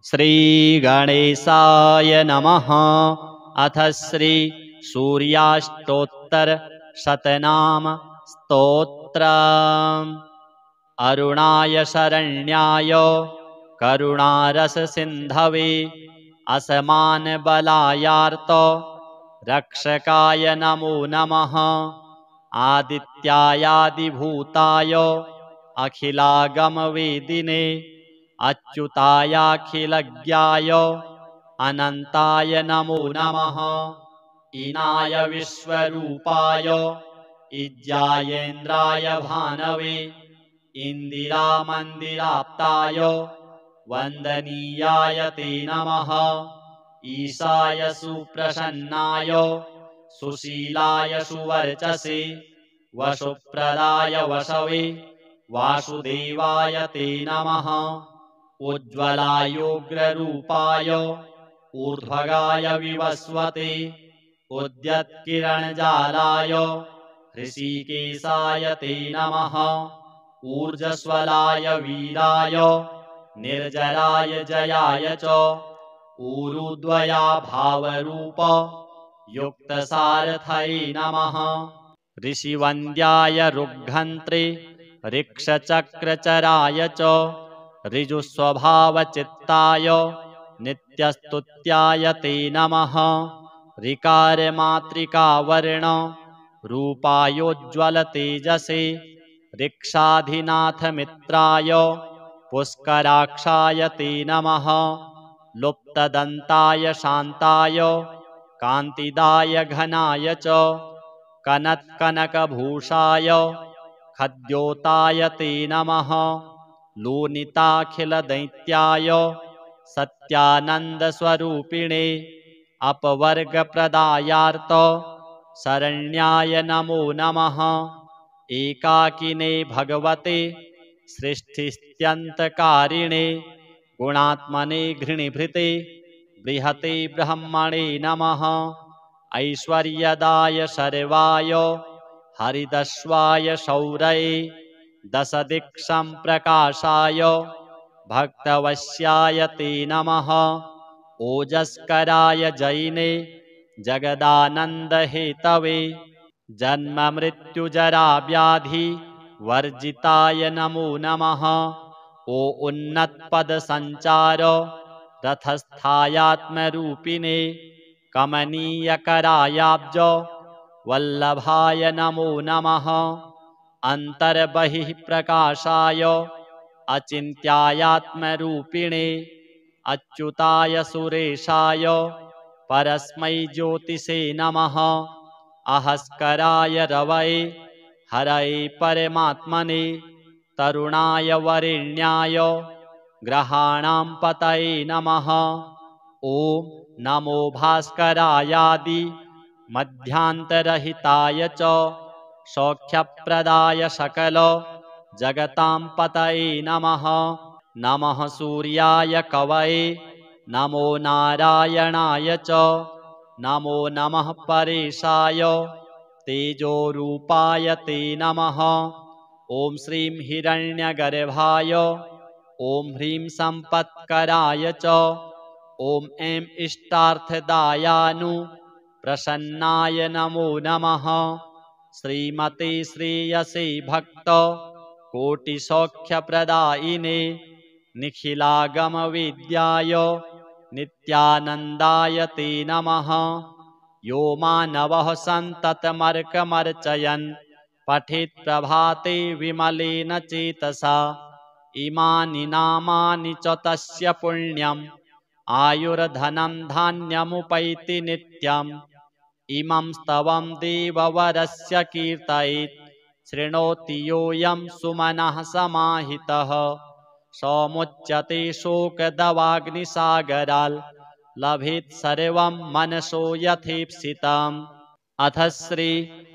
श्रीगणेशाय नमः। अथ श्री सूर्याष्टोत्तर शतनाम स्तोत्रम्। अरुणाय शरण्याय करुणारससिन्धवे असमानबलायार्त रक्षकाय नमो नमः। आदित्यायादिभूताय अखिलागमवेदिने अच्युतायाखिलज्ञाय अनन्ताय नमो नमः। ईनाय विश्वरूपाय इज्यायेन्द्राय भानवे इन्दिरामन्दिराप्ताय वन्दनीयाय ते नमः। ईशाय सुप्रसन्नाय सुशीलाय सुवर्चसे वशुप्रदाय वशवे वासुदेवाय ते नमः। उज्ज्वलायोग्ररूपाय ऊर्ध्वगाय विवस्वते उद्यत्किरणजालाय ऋषिकेशाय ते नमः। ऊर्जस्वलाय वीराय निर्जराय जयाय च ऊरुद्वयाभावरूप युक्तसारथये नमः। ऋषिवन्द्याय रुग्घन्त्रे ऋक्षचक्रचराय च ऋजुस्वभावचित्ताय नित्यस्तुत्याय ते नमः। ऋकारमातृकावर्ण रूपायोज्ज्वलतेजसे ऋक्षाधिनाथमित्राय पुष्कराक्षाय ते नमः। लुप्तदन्ताय शान्ताय कान्तिदाय घनाय च कनत्कनकभूषाय खद्योताय ते नमः। लोनिताखिलदैत्याय सत्यानन्दस्वरूपिणे अपवर्गप्रदायार्त शरण्याय नमो नमः। एकाकिने भगवते सृष्टिस्त्यन्तकारिणे गुणात्मने घृणिभृते बृहते ब्रह्मणे नमः। ऐश्वर्यदाय सर्वाय हरिदस्वाय शौरये दशदिक्सम्प्रकाशाय भक्तवश्याय ते नमः। ओजस्कराय जैने जगदानन्दहेतवे जन्ममृत्युजराव्याधि वर्जिताय नमो नमः। ओ उन्नतपदसञ्चार रथस्थायात्मरूपिणे कमनीयकरायाब्ज वल्लभाय नमो नमः। अन्तर्बहिः प्रकाशाय अचिन्त्यायात्मरूपिणे अच्युताय सुरेशाय परस्मै ज्योतिषे नमः। अहस्कराय रवये हरये परमात्मने तरुणाय वरेण्याय ग्रहाणां पतये नमः। ॐ नमो भास्करायादि मध्यान्तरहिताय च सौख्यप्रदाय सकल जगतां पतये नमः। नमः सूर्याय कवये नमो नारायणाय च नमो नमः परेशाय तेजोरूपाय ते नमः। ॐ श्रीं हिरण्यगर्भाय ॐ ह्रीं सम्पत्कराय च ॐ ऐं इष्टार्थदायानुप्रसन्नाय नमो नमः। श्रीमते श्रेयसे भक्त कोटिसौख्यप्रदायिने निखिलागमवेद्याय नित्यानन्दाय ते नमः। यो मानवः सन्ततमर्कमर्चयन् पठेत् प्रभाते विमलेन चेतसा इमानि नामानि च तस्य पुण्यम् आयुर्धनं धान्यमुपैति नित्यम्। इमं स्तवं देववरस्य कीर्तयेत् शृणोति योऽयं सुमनः समाहितः। समुच्यते शोकदवाग्निसागराल् लभेत् सर्वं मनसो यथेप्सितम्। अथ श्री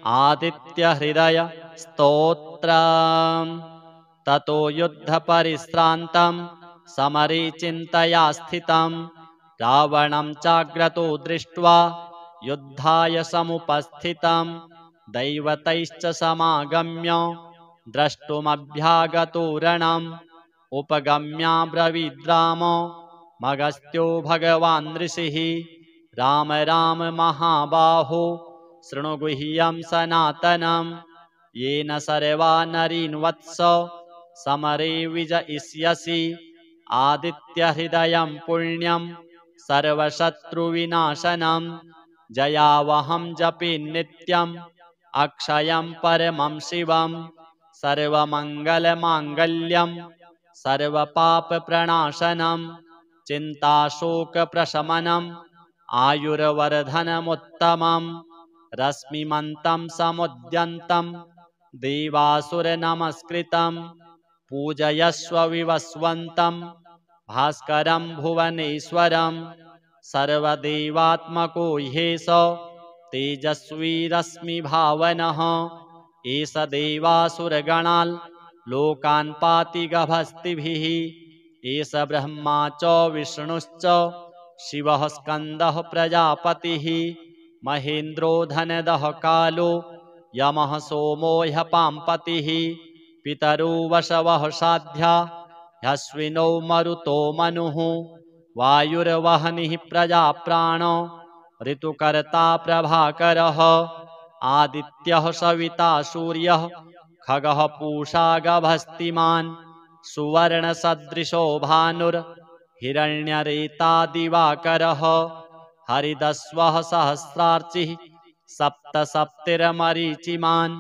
आदित्यहृदय स्तोत्रम्। ततो युद्धपरिश्रान्तं समरे चिन्तया स्थितं रावणं चाग्रतो दृष्ट्वा युद्धाय समुपस्थितं दैवतैश्च समागम्य द्रष्टुमभ्यागतो रणम् उपगम्याब्रवीद्राम मगस्त्यो भगवान् ऋषिः राम राम महाबाहो शृणु गुह्यं सनातनम् येन सर्वा नरीन् वत्स समरे विजयिष्यसि आदित्यहृदयं पुण्यं सर्वशत्रुविनाशनं जयावहं जपे नित्यम् अक्षयं परमं शिवं सर्वमङ्गलमाङ्गल्यं सर्वपापप्रणाशनं चिन्ताशोकप्रशमनम् आयुर्वर्धनमुत्तमं रश्मिमन्तं समुद्यन्तं देवासुरनमस्कृतं पूजयस्व विवस्वन्तं भास्करं भुवनेश्वरं सर्वदेवात्मको ह्येष तेजस्वी रश्मिभावनः एष देवासुरगणान् लोकान् पाति गभस्तिभिः एष ब्रह्मा च विष्णुश्च शिवः स्कन्दः प्रजापतिः महेन्द्रो धनदः कालो यमः सोमो ह्यपाम्पतिः पितरो वशवः साध्या ह्यश्विनो मरुतो मनुः वायुर्वह्निः प्रजाप्राणो ऋतुकर्ता प्रभाकरः आदित्यः सविता सूर्यः खगः पूषा गभस्तिमान् सुवर्णसदृशो भानुर्हिरण्यरेता दिवाकरः हरिदस्वः सहस्रार्चिः सप्तसप्तिर्मरीचिमान्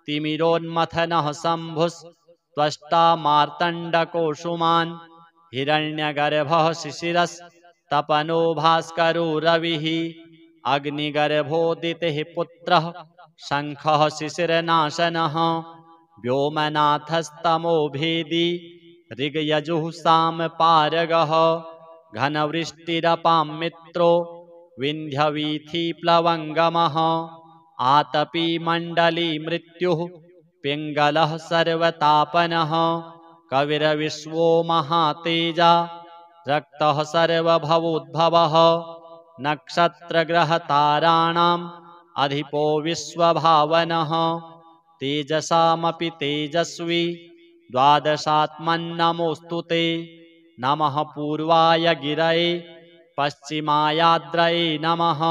तिमिरोन्मथनः शम्भुस्त्वष्टा मार्तण्डकोशुमान् हिरण्यगर्भः शिशिरस्तपनो भास्करो रविः अग्निगर्भोदितः पुत्रः शङ्खः शिशिरनाशनः व्योमनाथस्तमो भेदी ऋग्यजुः सामपारगः घनवृष्टिरपां मित्रो विन्ध्यवीथिप्लवङ्गमः आतपी मण्डली मृत्युः पिङ्गलः सर्वतापनः कविर्विश्वो महातेजा रक्तः सर्वभवोद्भवः नक्षत्रग्रहताराणाम् अधिपो विश्वभावनः तेजसामपि तेजस्वी द्वादशात्मन्नमोऽस्तु ते नमः पूर्वाय गिरये पश्चिमायाद्रये नमः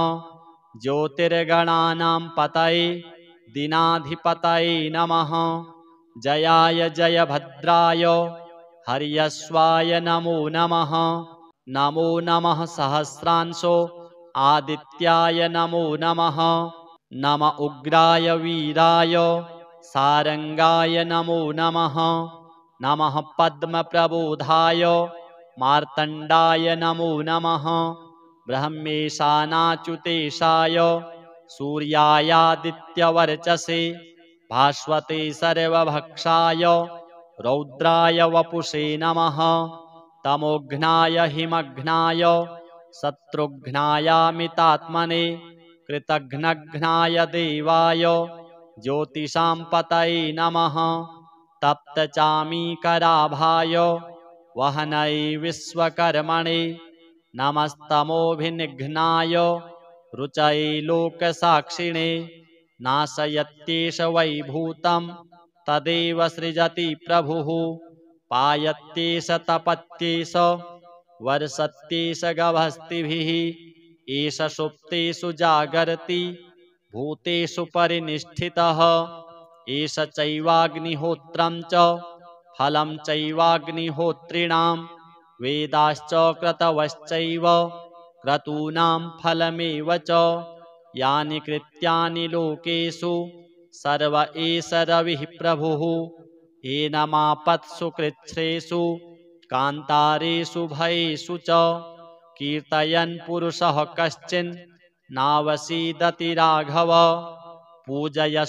ज्योतिर्गणानां पतये दिनाधिपतये नमः जयाय जयभद्राय हर्यश्वाय नमो नमः नमो नमः सहस्रांशो आदित्याय नमो नमः नम उग्राय वीराय सारंगाय नमो नमः नमः पद्मप्रबोधाय मार्तण्डाय नमो नमः ब्रह्मेशानाच्युतेशाय सूर्यायादित्यवर्चसे भास्वते सर्वभक्षाय रौद्राय वपुषे नमः तमोघ्नाय हिमघ्नाय शत्रुघ्नायामितात्मने कृतघ्नघ्नाय देवाय ज्योतिषां पतये नमः तप्तचामीकराभाय वहनये विश्वकर्मणे नमस्तमोभिनिघ्नाय रुचये लोकसाक्षिणे नाशयत्येष वैभूतं तदेव सृजति प्रभुः पायत्येष तपत्येष वर्षत्येष गभस्तिभिः एष सुप्तेषु जागर्ति भूतेषु परिनिष्ठितः एष चैवाग्निहोत्रं च फलं चैवाग्निहोत्रिणां वेदाश्च क्रतवश्चैव क्रतूनां फलमेव च यानि कृत्यानि लोकेषु सर्व एष रविः प्रभुः एनमापत्सु कृच्छ्रेषु कान्तारेषु भयेषु च कीर्तयन् पुरुषः कश्चिन् नावसीदति राघव पूजयस्वैनमेकाग्रो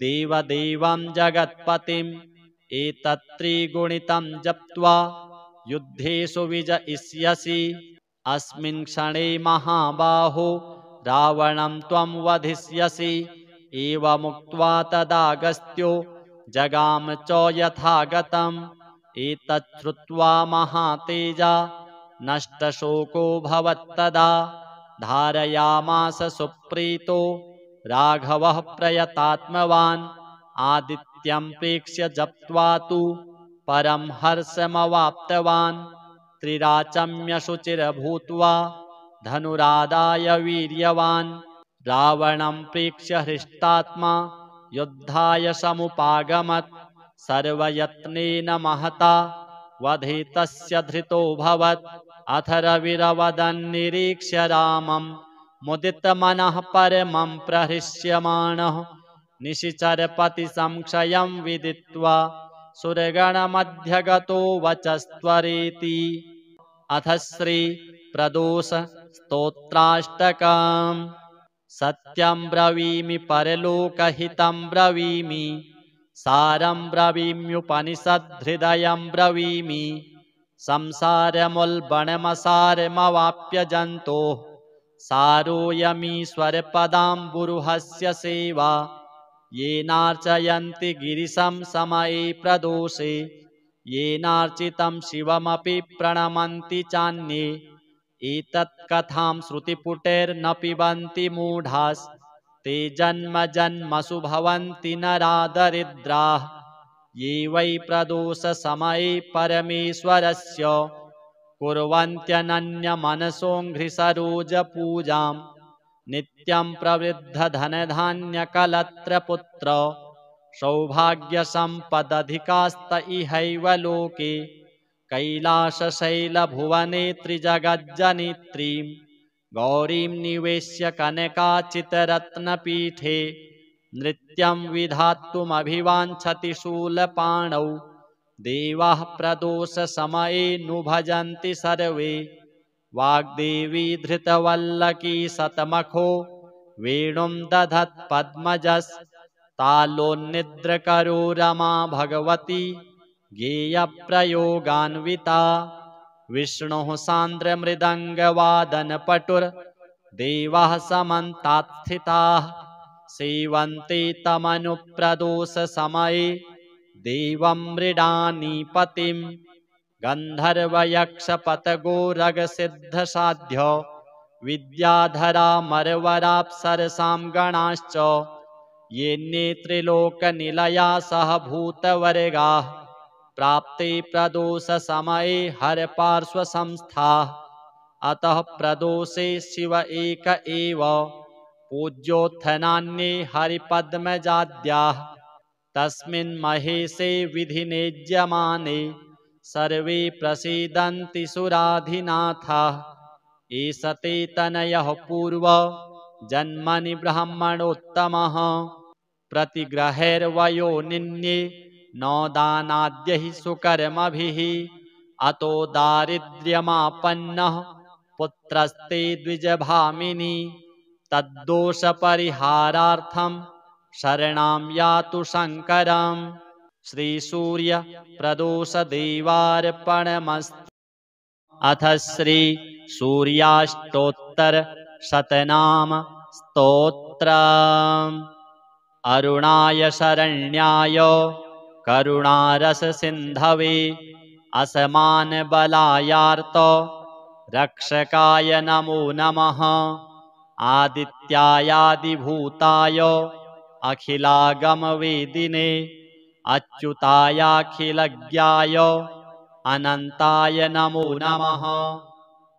देवदेवं जगत्पतिम् एतत्त्रिगुणितं जप्त्वा युद्धेषु विजयिष्यसि अस्मिन् क्षणे महाबाहो रावणं त्वं वधिष्यसि एवमुक्त्वा तदागस्त्यो जगाम च यथागतम् एतच्छ्रुत्वा महातेजा नष्टशोको भवत्तदा धारयामास सुप्रीतो राघवः प्रयतात्मवान् आदित्यं प्रेक्ष्य जप्त्वा तु परं हर्षमवाप्तवान् त्रिराचम्यशुचिर्भूत्वा धनुरादाय वीर्यवान् रावणं प्रेक्ष्य हृष्टात्मा युद्धाय समुपागमत् सर्वयत्नेन महता वधे तस्य धृतोऽभवत् अथ रविरवदन्निरीक्ष्य रामं मुदितमनः परमं प्रहृष्यमाणः निशिचरपतिसंक्षयं विदित्वा सुरगणमध्यगतो वचस्त्वरेति। अथ श्रीप्रदोष स्तोत्राष्टकम्। सत्यं ब्रवीमि परलोकहितं ब्रवीमि सारं ब्रवीम्युपनिषद्धृदयं ब्रवीमि संसारमुल्बणमसारमवाप्य जन्तोः सारोऽयमीश्वरपदाम्बुरुहस्य सेवा येनार्चयन्ति गिरिशं समये प्रदोषे येनार्चितं शिवमपि प्रणमन्ति चान्ये एतत्कथां श्रुतिपुटैर्न पिबन्ति मूढास्ते जन्म जन्मसु भवन्ति नरादरिद्राः ये वै प्रदोषसमये परमेश्वरस्य कुर्वन्त्यनन्यमनसोऽङ्घ्रिसरोजपूजां नित्यं प्रवृद्धधनधान्यकलत्रपुत्र सौभाग्यसम्पदधिकास्त इहैव लोके कैलासशैलभुवने त्रिजगज्जनित्रीं गौरीं निवेश्य कनकाचितरत्नपीठे नृत्यं विधातुमभिवाञ्छति शूलपाणौ देवाः प्रदोषसमये नु भजन्ति सर्वे वाग्देवी धृतवल्लकी शतमखो वेणुं दधत्पद्मजस्तालोन्निद्रकरो रमा भगवती गेयप्रयोगान्विता विष्णुः सान्द्रमृदङ्गवादनपटुर्देवाः समन्तात् स्थिताः सेवन्ते तमनुप्रदोषसमये देवं मृडानीपतिं गन्धर्वयक्षपतगोरगसिद्धसाध्य विद्याधरामरवराप्सरसां गणाश्च येऽन्ये त्रिलोकनिलया सह भूतवर्गाः प्राप्ते प्रदोषसमये हरपार्श्वसंस्थाः अतः प्रदोषे शिव एक एव पूज्योत्थनान्ये हरिपद्मजाद्याः तस्मिन् महेशे विधिनेज्यमाने सर्वे प्रसीदन्ति सुराधिनाथाः एष ते तनयः पूर्व जन्मनि ब्राह्मणोत्तमः प्रतिग्रहैर्वयो निन्ये नौ दानाद्यैः सुकर्मभिः अतो दारिद्र्यमापन्नः पुत्रस्ते द्विजभामिनी तद्दोषपरिहारार्थं शरणां यातु शङ्करम्। श्रीसूर्यप्रदोषदेवार्पणमस्तु। अथ श्रीसूर्याष्टोत्तरशतनाम स्तोत्रम्। अरुणाय शरण्याय करुणारससिन्धवे असमानबलायार्त रक्षकाय नमो नमः। आदित्यायादिभूताय अखिलागमवेदिने अच्युतायाखिलज्ञाय अनन्ताय नमो नमः।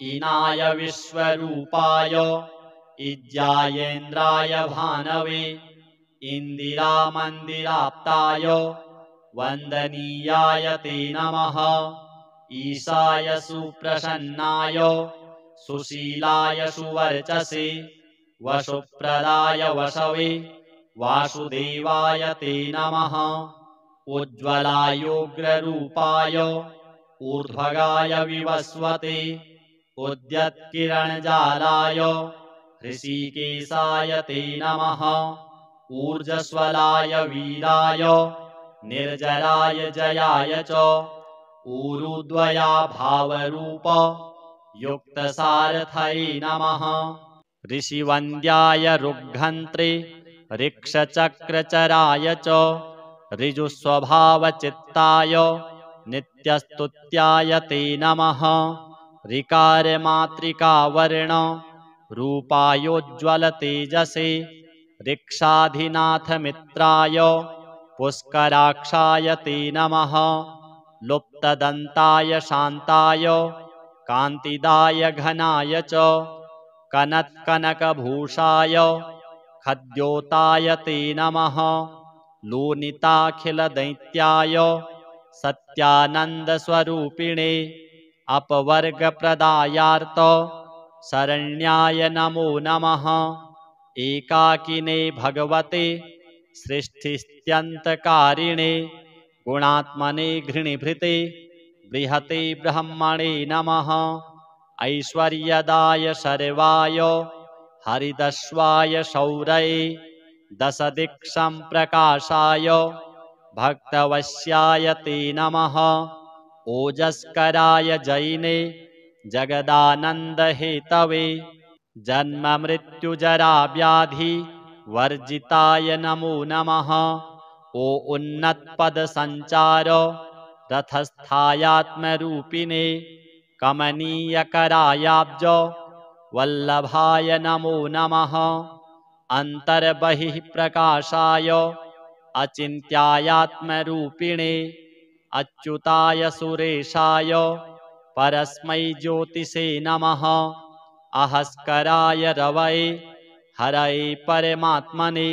ईनाय विश्वरूपाय इज्यायेन्द्राय भानवे इन्दिरामन्दिराप्ताय वन्दनीयाय ते नमः। ईशाय सुप्रसन्नाय सुशीलाय सुवर्चसे वसुप्रदाय वसवे वासुदेवाय ते नमः। उज्ज्वलायोग्ररूपाय ऊर्ध्वगाय विवस्वते उद्यत्किरणजालाय ऋषिकेशाय ते नमः। ऊर्जस्वलाय वीराय निर्जराय जयाय च ऊरुद्वया भावरूप युक्तसारथये नमः। ऋषिवन्द्याय रुग्घन्त्रे ऋक्षचक्रचराय च ऋजुस्वभावचित्ताय नित्यस्तुत्याय ते नमः। ऋकारमातृकावर्ण रूपायोज्ज्वलतेजसे ऋक्षाधिनाथमित्राय पुष्कराक्षाय ते नमः। लुप्तदन्ताय शान्ताय कान्तिदाय घनाय च कनत्कनकभूषाय खद्योताय ते नमः लोनिताखिलदैत्याय सत्यानन्दस्वरूपिणे अपवर्गप्रदायार्त शरण्याय नमो नमः एकाकिने भगवते सृष्टिस्त्यन्तकारिणे गुणात्मने घृणिभृते बृहते ब्रह्मणे नमः ऐश्वर्यदाय शर्वाय हरिदस्वाय शौरये दशदिक्षं प्रकाशाय भक्तवश्याय ते नमः ओजस्कराय जैने जगदानन्दहेतवे जन्ममृत्युजराव्याधि वर्जिताय नमो नमः ओ उन्नतपदसञ्चार रथस्थायात्मरूपिणे कमनीयकरायाब्ज वल्लभाय नमो नमः अन्तर्बहिः प्रकाशाय अचिन्त्यायात्मरूपिणे अच्युताय सुरेशाय परस्मै ज्योतिषे नमः अहस्कराय रवये हरये परमात्मने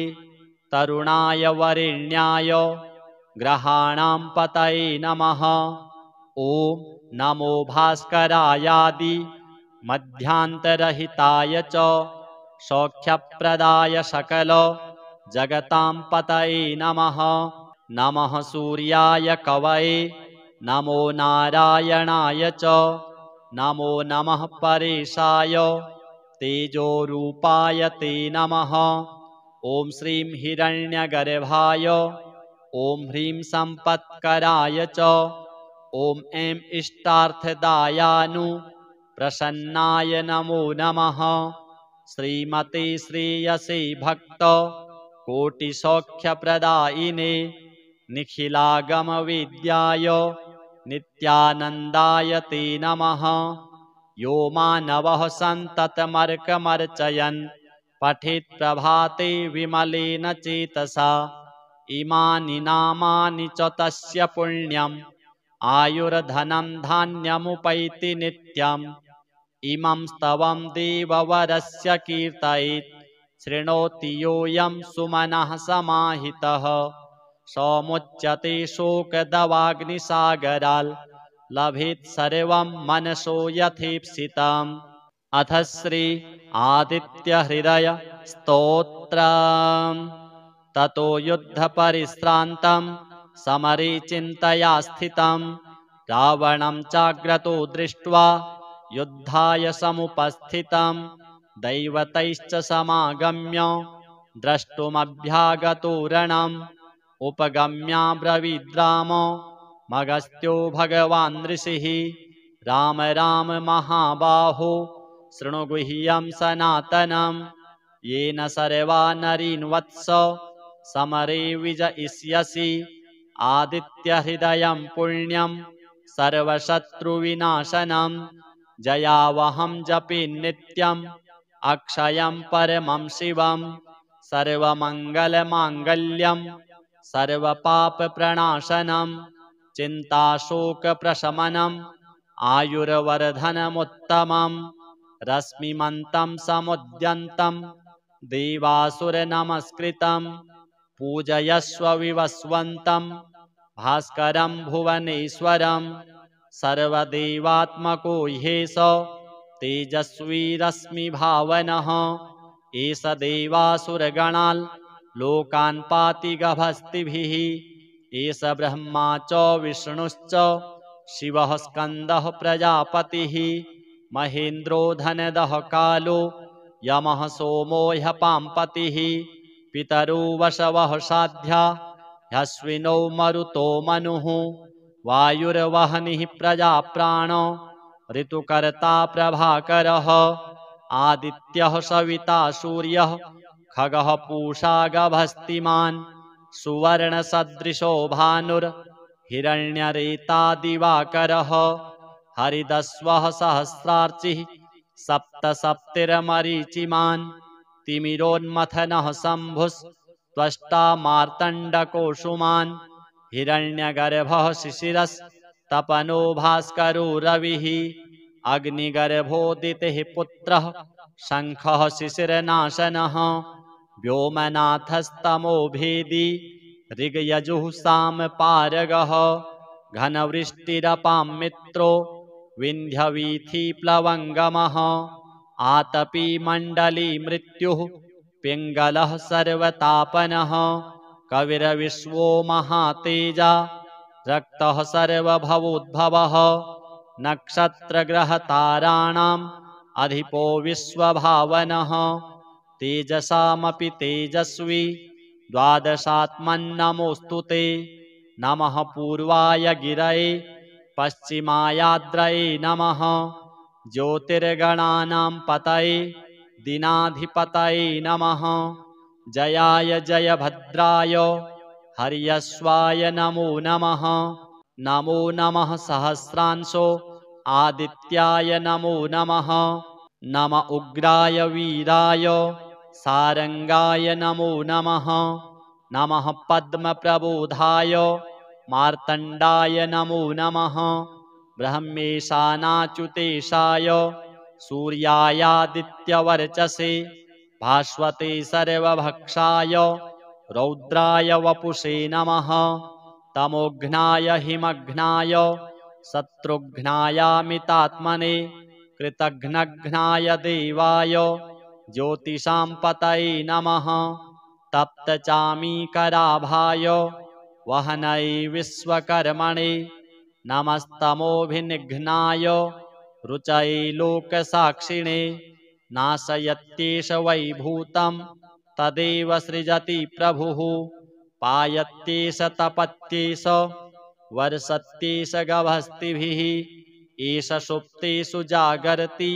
तरुणाय वरेण्याय ग्रहाणां पतये नमः ॐ नमो भास्करायादि मध्यान्तरहिताय च सौख्यप्रदाय सकल जगतां पतये नमः नमः सूर्याय कवये नमो नारायणाय च नमो नमः परेशाय तेजोरूपाय ते नमः ॐ श्रीं हिरण्यगर्भाय ॐ ह्रीं सम्पत्कराय च ॐ ऐं इष्टार्थदायानु प्रसन्नाय नमो नमः श्रीमते श्रेयसे भक्त कोटिसौख्यप्रदायिने निखिलागमवेद्याय नित्यानन्दाय ते नमः यो मानवः सन्ततमर्कमर्चयन् पठेत् प्रभाते विमलेन चेतसा इमानि नामानि च तस्य पुण्यम् आयुर्धनं धान्यमुपैति नित्यम् इमं स्तवं देववरस्य कीर्तयेत् शृणोति योऽयं सुमनः समाहितः समुच्यते शोकदवाग्निसागराल् लभेत् सर्वं मनसो यथेप्सितम् अथ श्री आदित्यहृदय स्तोत्रम् ततो युद्धपरिश्रान्तं समरे चिन्तया स्थितं रावणं चाग्रतो दृष्ट्वा युद्धाय समुपस्थितं दैवतैश्च समागम्य द्रष्टुमभ्यागतो रणम् उपगम्याब्रवीद्राम मगस्त्यो भगवान् ऋषिः राम राम महाबाहो शृणु गुह्यं सनातनं येन सर्वा नरीन् वत्स समरे विजयिष्यसि आदित्यहृदयं पुण्यं सर्वशत्रुविनाशनं जयावहं जपे नित्यम् अक्षयं परमं शिवं सर्वमङ्गलमाङ्गल्यं सर्वपापप्रणाशनं चिन्ताशोकप्रशमनम् आयुर्वर्धनमुत्तमं रश्मिमन्तं समुद्यन्तं देवासुरनमस्कृतं पूजयस्व विवस्वन्तं भास्करं भुवनेश्वरं सर्वदेवात्मको ह्येष तेजस्वी रश्मिभावनः एष देवासुरगणान् लोकान् पाति गभस्तिभिः एष ब्रह्मा च विष्णुश्च शिवः स्कन्दः प्रजापतिः महेन्द्रो धनदः कालो यमः सोमो ह्यपाम्पतिः पितरो वशवः साध्या ह्यश्विनो मरुतो मनुः वायुर्वह्निः प्रजाप्राणो ऋतुकर्ता प्रभाकरः आदित्यः सविता सूर्यः खगः पूषा गभस्तिमान् सुवर्णसदृशो भानुर्हिरण्यरेता दिवाकरः हरिदस्वः सहस्रार्चिः सप्तसप्तिर्मरीचिमान् तिमिरोन्मथनः शम्भुस्त्वष्टा मार्तण्डकोशुमान् हिरण्यगर्भः शिशिरस् तपनो भास्करो रविः अग्निगर्भोदितिः पुत्रः शङ्खः शिशिरनाशनः व्योमनाथस्तमो भेदी ऋग्यजुः सामपारगः घनवृष्टिरपां मित्रो विन्ध्यवीथिप्लवङ्गमः आतपी मण्डली मृत्युः पिङ्गलः सर्वतापनः कविर्विश्वो महातेजा रक्तः सर्वभवोद्भवः नक्षत्रग्रहताराणाम् अधिपो विश्वभावनः तेजसामपि तेजस्वी द्वादशात्मन्नमोऽस्तु ते नमः पूर्वाय गिरये पश्चिमायाद्रये नमः ज्योतिर्गणानां पतये दिनाधिपतये नमः जयाय जयभद्राय हर्यश्वाय नमो नमः नमो नमः सहस्रांशो आदित्याय नमो नमः नम उग्राय वीराय सारंगाय नमो नमः नमः पद्मप्रबोधाय मार्तण्डाय नमो नमः ब्रह्मेशानाच्युतेशाय सूर्यायादित्यवर्चसे भास्वते सर्वभक्षाय रौद्राय वपुषे नमः तमोघ्नाय हिमघ्नाय शत्रुघ्नायामितात्मने कृतघ्नघ्नाय देवाय ज्योतिषां पतये नमः तप्तचामीकराभाय वहनये विश्वकर्मणे नमस्तमोभिनिघ्नाय रुचये लोकसाक्षिणे नाशयत्येष वैभूतं तदेव सृजति प्रभुः पायत्येष तपत्येष वर्षत्येष गभस्तिभिः एष सुप्तेषु जागर्ति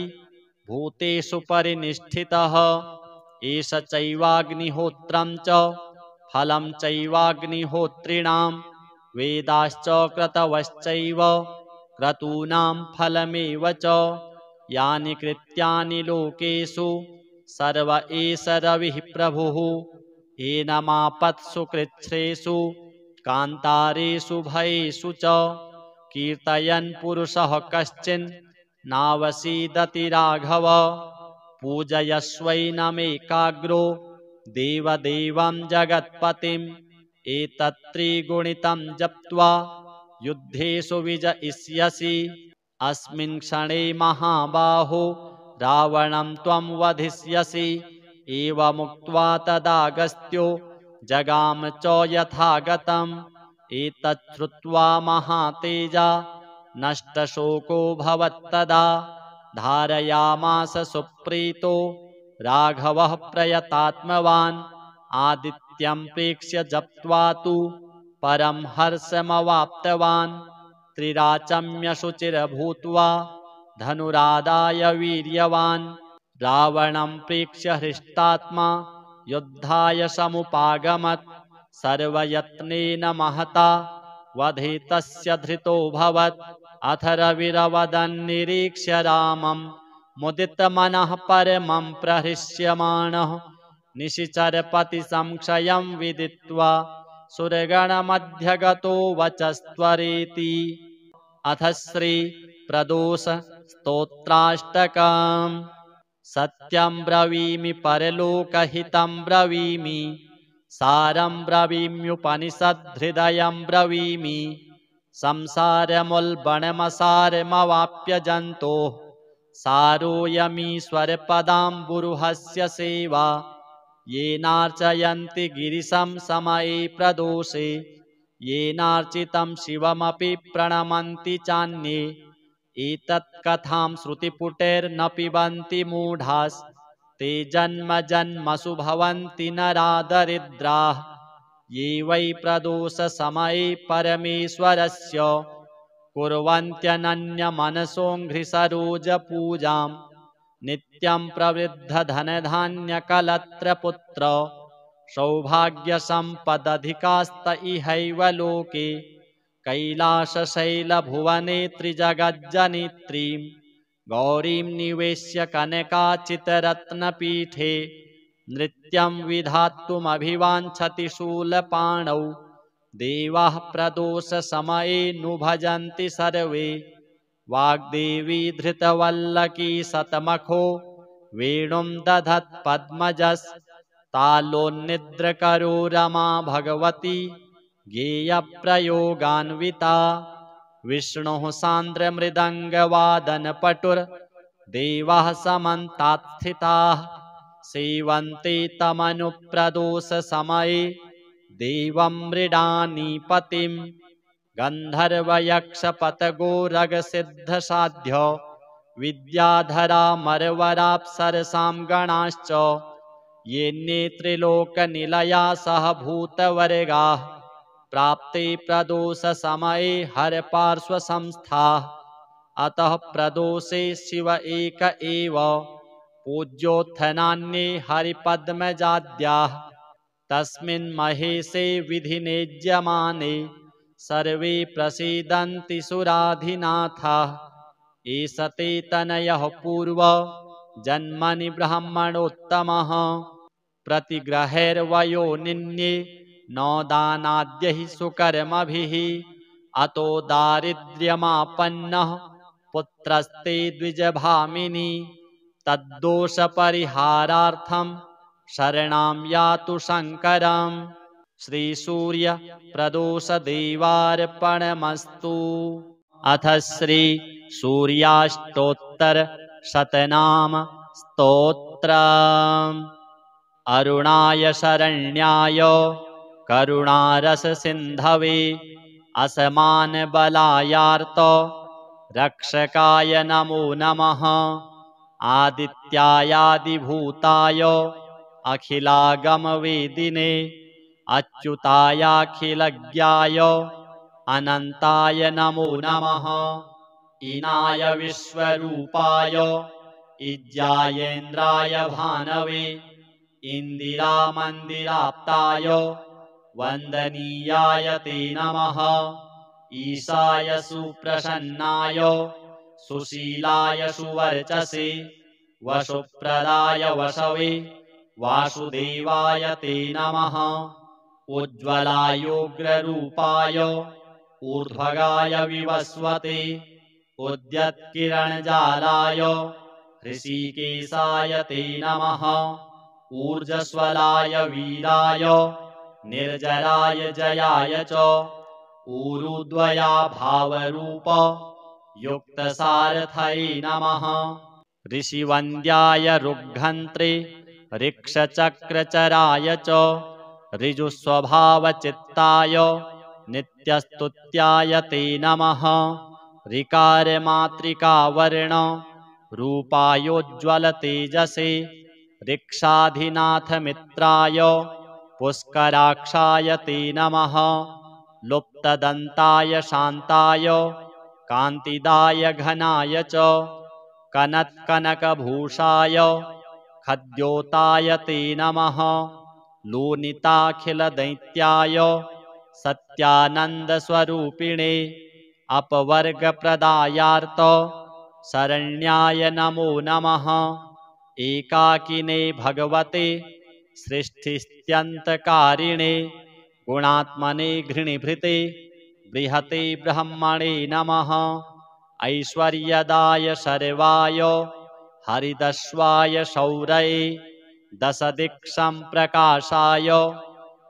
भूतेषु परिनिष्ठितः एष चैवाग्निहोत्रं च फलं चैवाग्निहोत्रिणां वेदाश्च क्रतवश्चैव क्रतूनां फलमेव च यानि कृत्यानि लोकेषु सर्व एष रविः प्रभुः एनमापत्सु कृच्छ्रेषु कान्तारेषु भयेषु च कीर्तयन् पुरुषः कश्चिन् नावसीदति राघव पूजयस्वैनमेकाग्रो देवदेवं जगत्पतिम् एतत्त्रिगुणितं जप्त्वा युद्धेषु विजयिष्यसि अस्मिन् क्षणे महाबाहो रावणं त्वं वधिष्यसि एवमुक्त्वा तदागस्त्यो जगाम च यथागतम् एतच्छ्रुत्वा महातेजा नष्टशोको भवत्तदा धारयामास सुप्रीतो राघवः प्रयतात्मवान् आदित्यं प्रेक्ष्य जप्त्वा तु परं हर्षमवाप्तवान् त्रिराचम्यशुचिर्भूत्वा धनुरादाय वीर्यवान् रावणं प्रेक्ष्य हृष्टात्मा युद्धाय समुपागमत् सर्वयत्नेन महता वधे तस्य धृतोऽभवत् अथ रविरवदन्निरीक्ष्य रामं मुदितमनः परमं प्रहृष्यमाणः निशिचरपतिसंक्षयं विदित्वा सुरगणमध्यगतो वचस्त्वरेति अथ श्रीप्रदोष स्तोत्राष्टकम् सत्यं ब्रवीमि परलोकहितं ब्रवीमि सारं ब्रवीम्युपनिषद्धृदयं ब्रवीमि संसारमुल्बणमसारमवाप्य जन्तोः सारोऽयमीश्वरपदाम्बुरुहस्य सेवा येनार्चयन्ति गिरिशं समये प्रदोषे येनार्चितं शिवमपि प्रणमन्ति चान्ये एतत्कथां श्रुतिपुटैर्न पिबन्ति मूढास् ते जन्म जन्मसु भवन्ति नरादरिद्राः ये वै प्रदोषसमये परमेश्वरस्य कुर्वन्त्यनन्यमनसोऽङ्घ्रिसरोजपूजां नित्यं प्रवृद्धधनधान्यकलत्रपुत्र सौभाग्यसम्पदधिकास्त इहैव लोके कैलासशैलभुवने त्रिजगज्जनित्रीं गौरीं निवेश्य कनकाचितरत्नपीठे नृत्यं विधातुमभिवाञ्छति शूलपाणौ देवाः प्रदोषसमये नु भजन्ति सर्वे वाग्देवी धृतवल्लकी शतमखो वेणुं दधत्पद्मजस्तालोन्निद्रकरो रमा भगवती गेयप्रयोगान्विता विष्णुः सान्द्रमृदङ्गवादनपटुर्देवाः समन्तात् स्थिताः सेवन्ते तमनुप्रदोषसमये देवं मृडानीपतिं गन्धर्वयक्षपतगोरगसिद्धसाध्य विद्याधरामरवराप्सरसां गणाश्च येऽन्ये त्रिलोकनिलया सह भूतवर्गाः प्राप्ते प्रदोषसमये हरपार्श्वसंस्थाः अतः प्रदोषे शिव एक एव पूज्योत्थनान्ये हरिपद्मजाद्याः तस्मिन् महेशे विधिनेज्यमाने सर्वे प्रसीदन्ति सुराधिनाथाः एष ते तनयः पूर्व जन्मनि ब्राह्मणोत्तमः प्रतिग्रहैर्वयोनिन्ये नौदानाद्यैः सुकर्मभिः अतो दारिद्र्यमापन्नः पुत्रस्ते द्विजभामिनी तद्दोषपरिहारार्थं शरणां यातु शङ्करम् श्रीसूर्य प्रदोषदेवार्पणमस्तु। अथ श्री सूर्याष्टोत्तर शतनाम स्तोत्रम्। अरुणाय शरण्याय करुणारससिन्धवे असमानबलायार्त रक्षकाय नमो नमः। आदित्यायादिभूताय अखिलागमवेदिने अच्युतायाखिलज्ञाय अनन्ताय नमो नमः। ईनाय विश्वरूपाय इज्यायेन्द्राय भानवे इन्दिरामन्दिराप्ताय वन्दनीयाय ते नमः। ईशाय सुप्रसन्नाय सुशीलाय सुवर्चसे वसुप्रदाय वसवे वासुदेवाय ते नमः। उज्ज्वलायोग्ररूपाय ऊर्ध्वगाय विवस्वते उद्यत्किरणजालाय ऋषिकेशाय ते नमः। ऊर्जस्वलाय वीराय निर्जराय जयाय च ऊरुद्वया भावरूप युक्तसारथये नमः। ऋषिवन्द्याय रुग्घन्त्रे ऋक्षचक्रचराय च ऋजुस्वभावचित्ताय नित्यस्तुत्याय ते नमः। ऋकारमातृकावर्ण रूपायोज्ज्वलतेजसे ऋक्षाधिनाथमित्राय पुष्कराक्षाय ते नमः। लुप्तदन्ताय शान्ताय कान्तिदाय घनाय च कनत्कनकभूषाय खद्योताय ते नमः। लोनिताखिलदैत्याय सत्यानन्दस्वरूपिणे अपवर्गप्रदायार्त शरण्याय नमो नमः। एकाकिने भगवते सृष्टिस्त्यन्तकारिणे गुणात्मने घृणिभृते बृहते ब्रह्मणे नमः। ऐश्वर्यदाय सर्वाय हरिदस्वाय शौरये दशदिक्सम्प्रकाशाय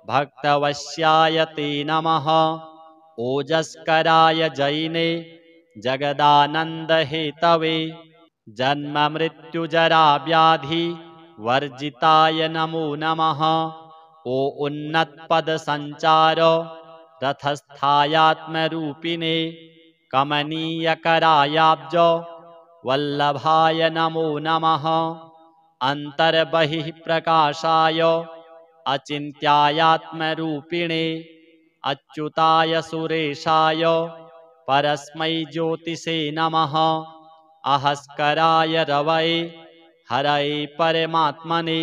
भक्तवश्याय ते नमः। ओजस्कराय जैने जगदानन्दहेतवे जन्ममृत्युजराव्याधि वर्जिताय नमो नमः। ओ उन्नतपदसञ्चार रथस्थायात्मरूपिणे कमनीयकरायाब्ज वल्लभाय नमो नमः। अन्तर्बहिः प्रकाशाय अचिन्त्यायात्मरूपिणे अच्युताय सुरेशाय परस्मै ज्योतिषे नमः। अहस्कराय रवये हरये परमात्मने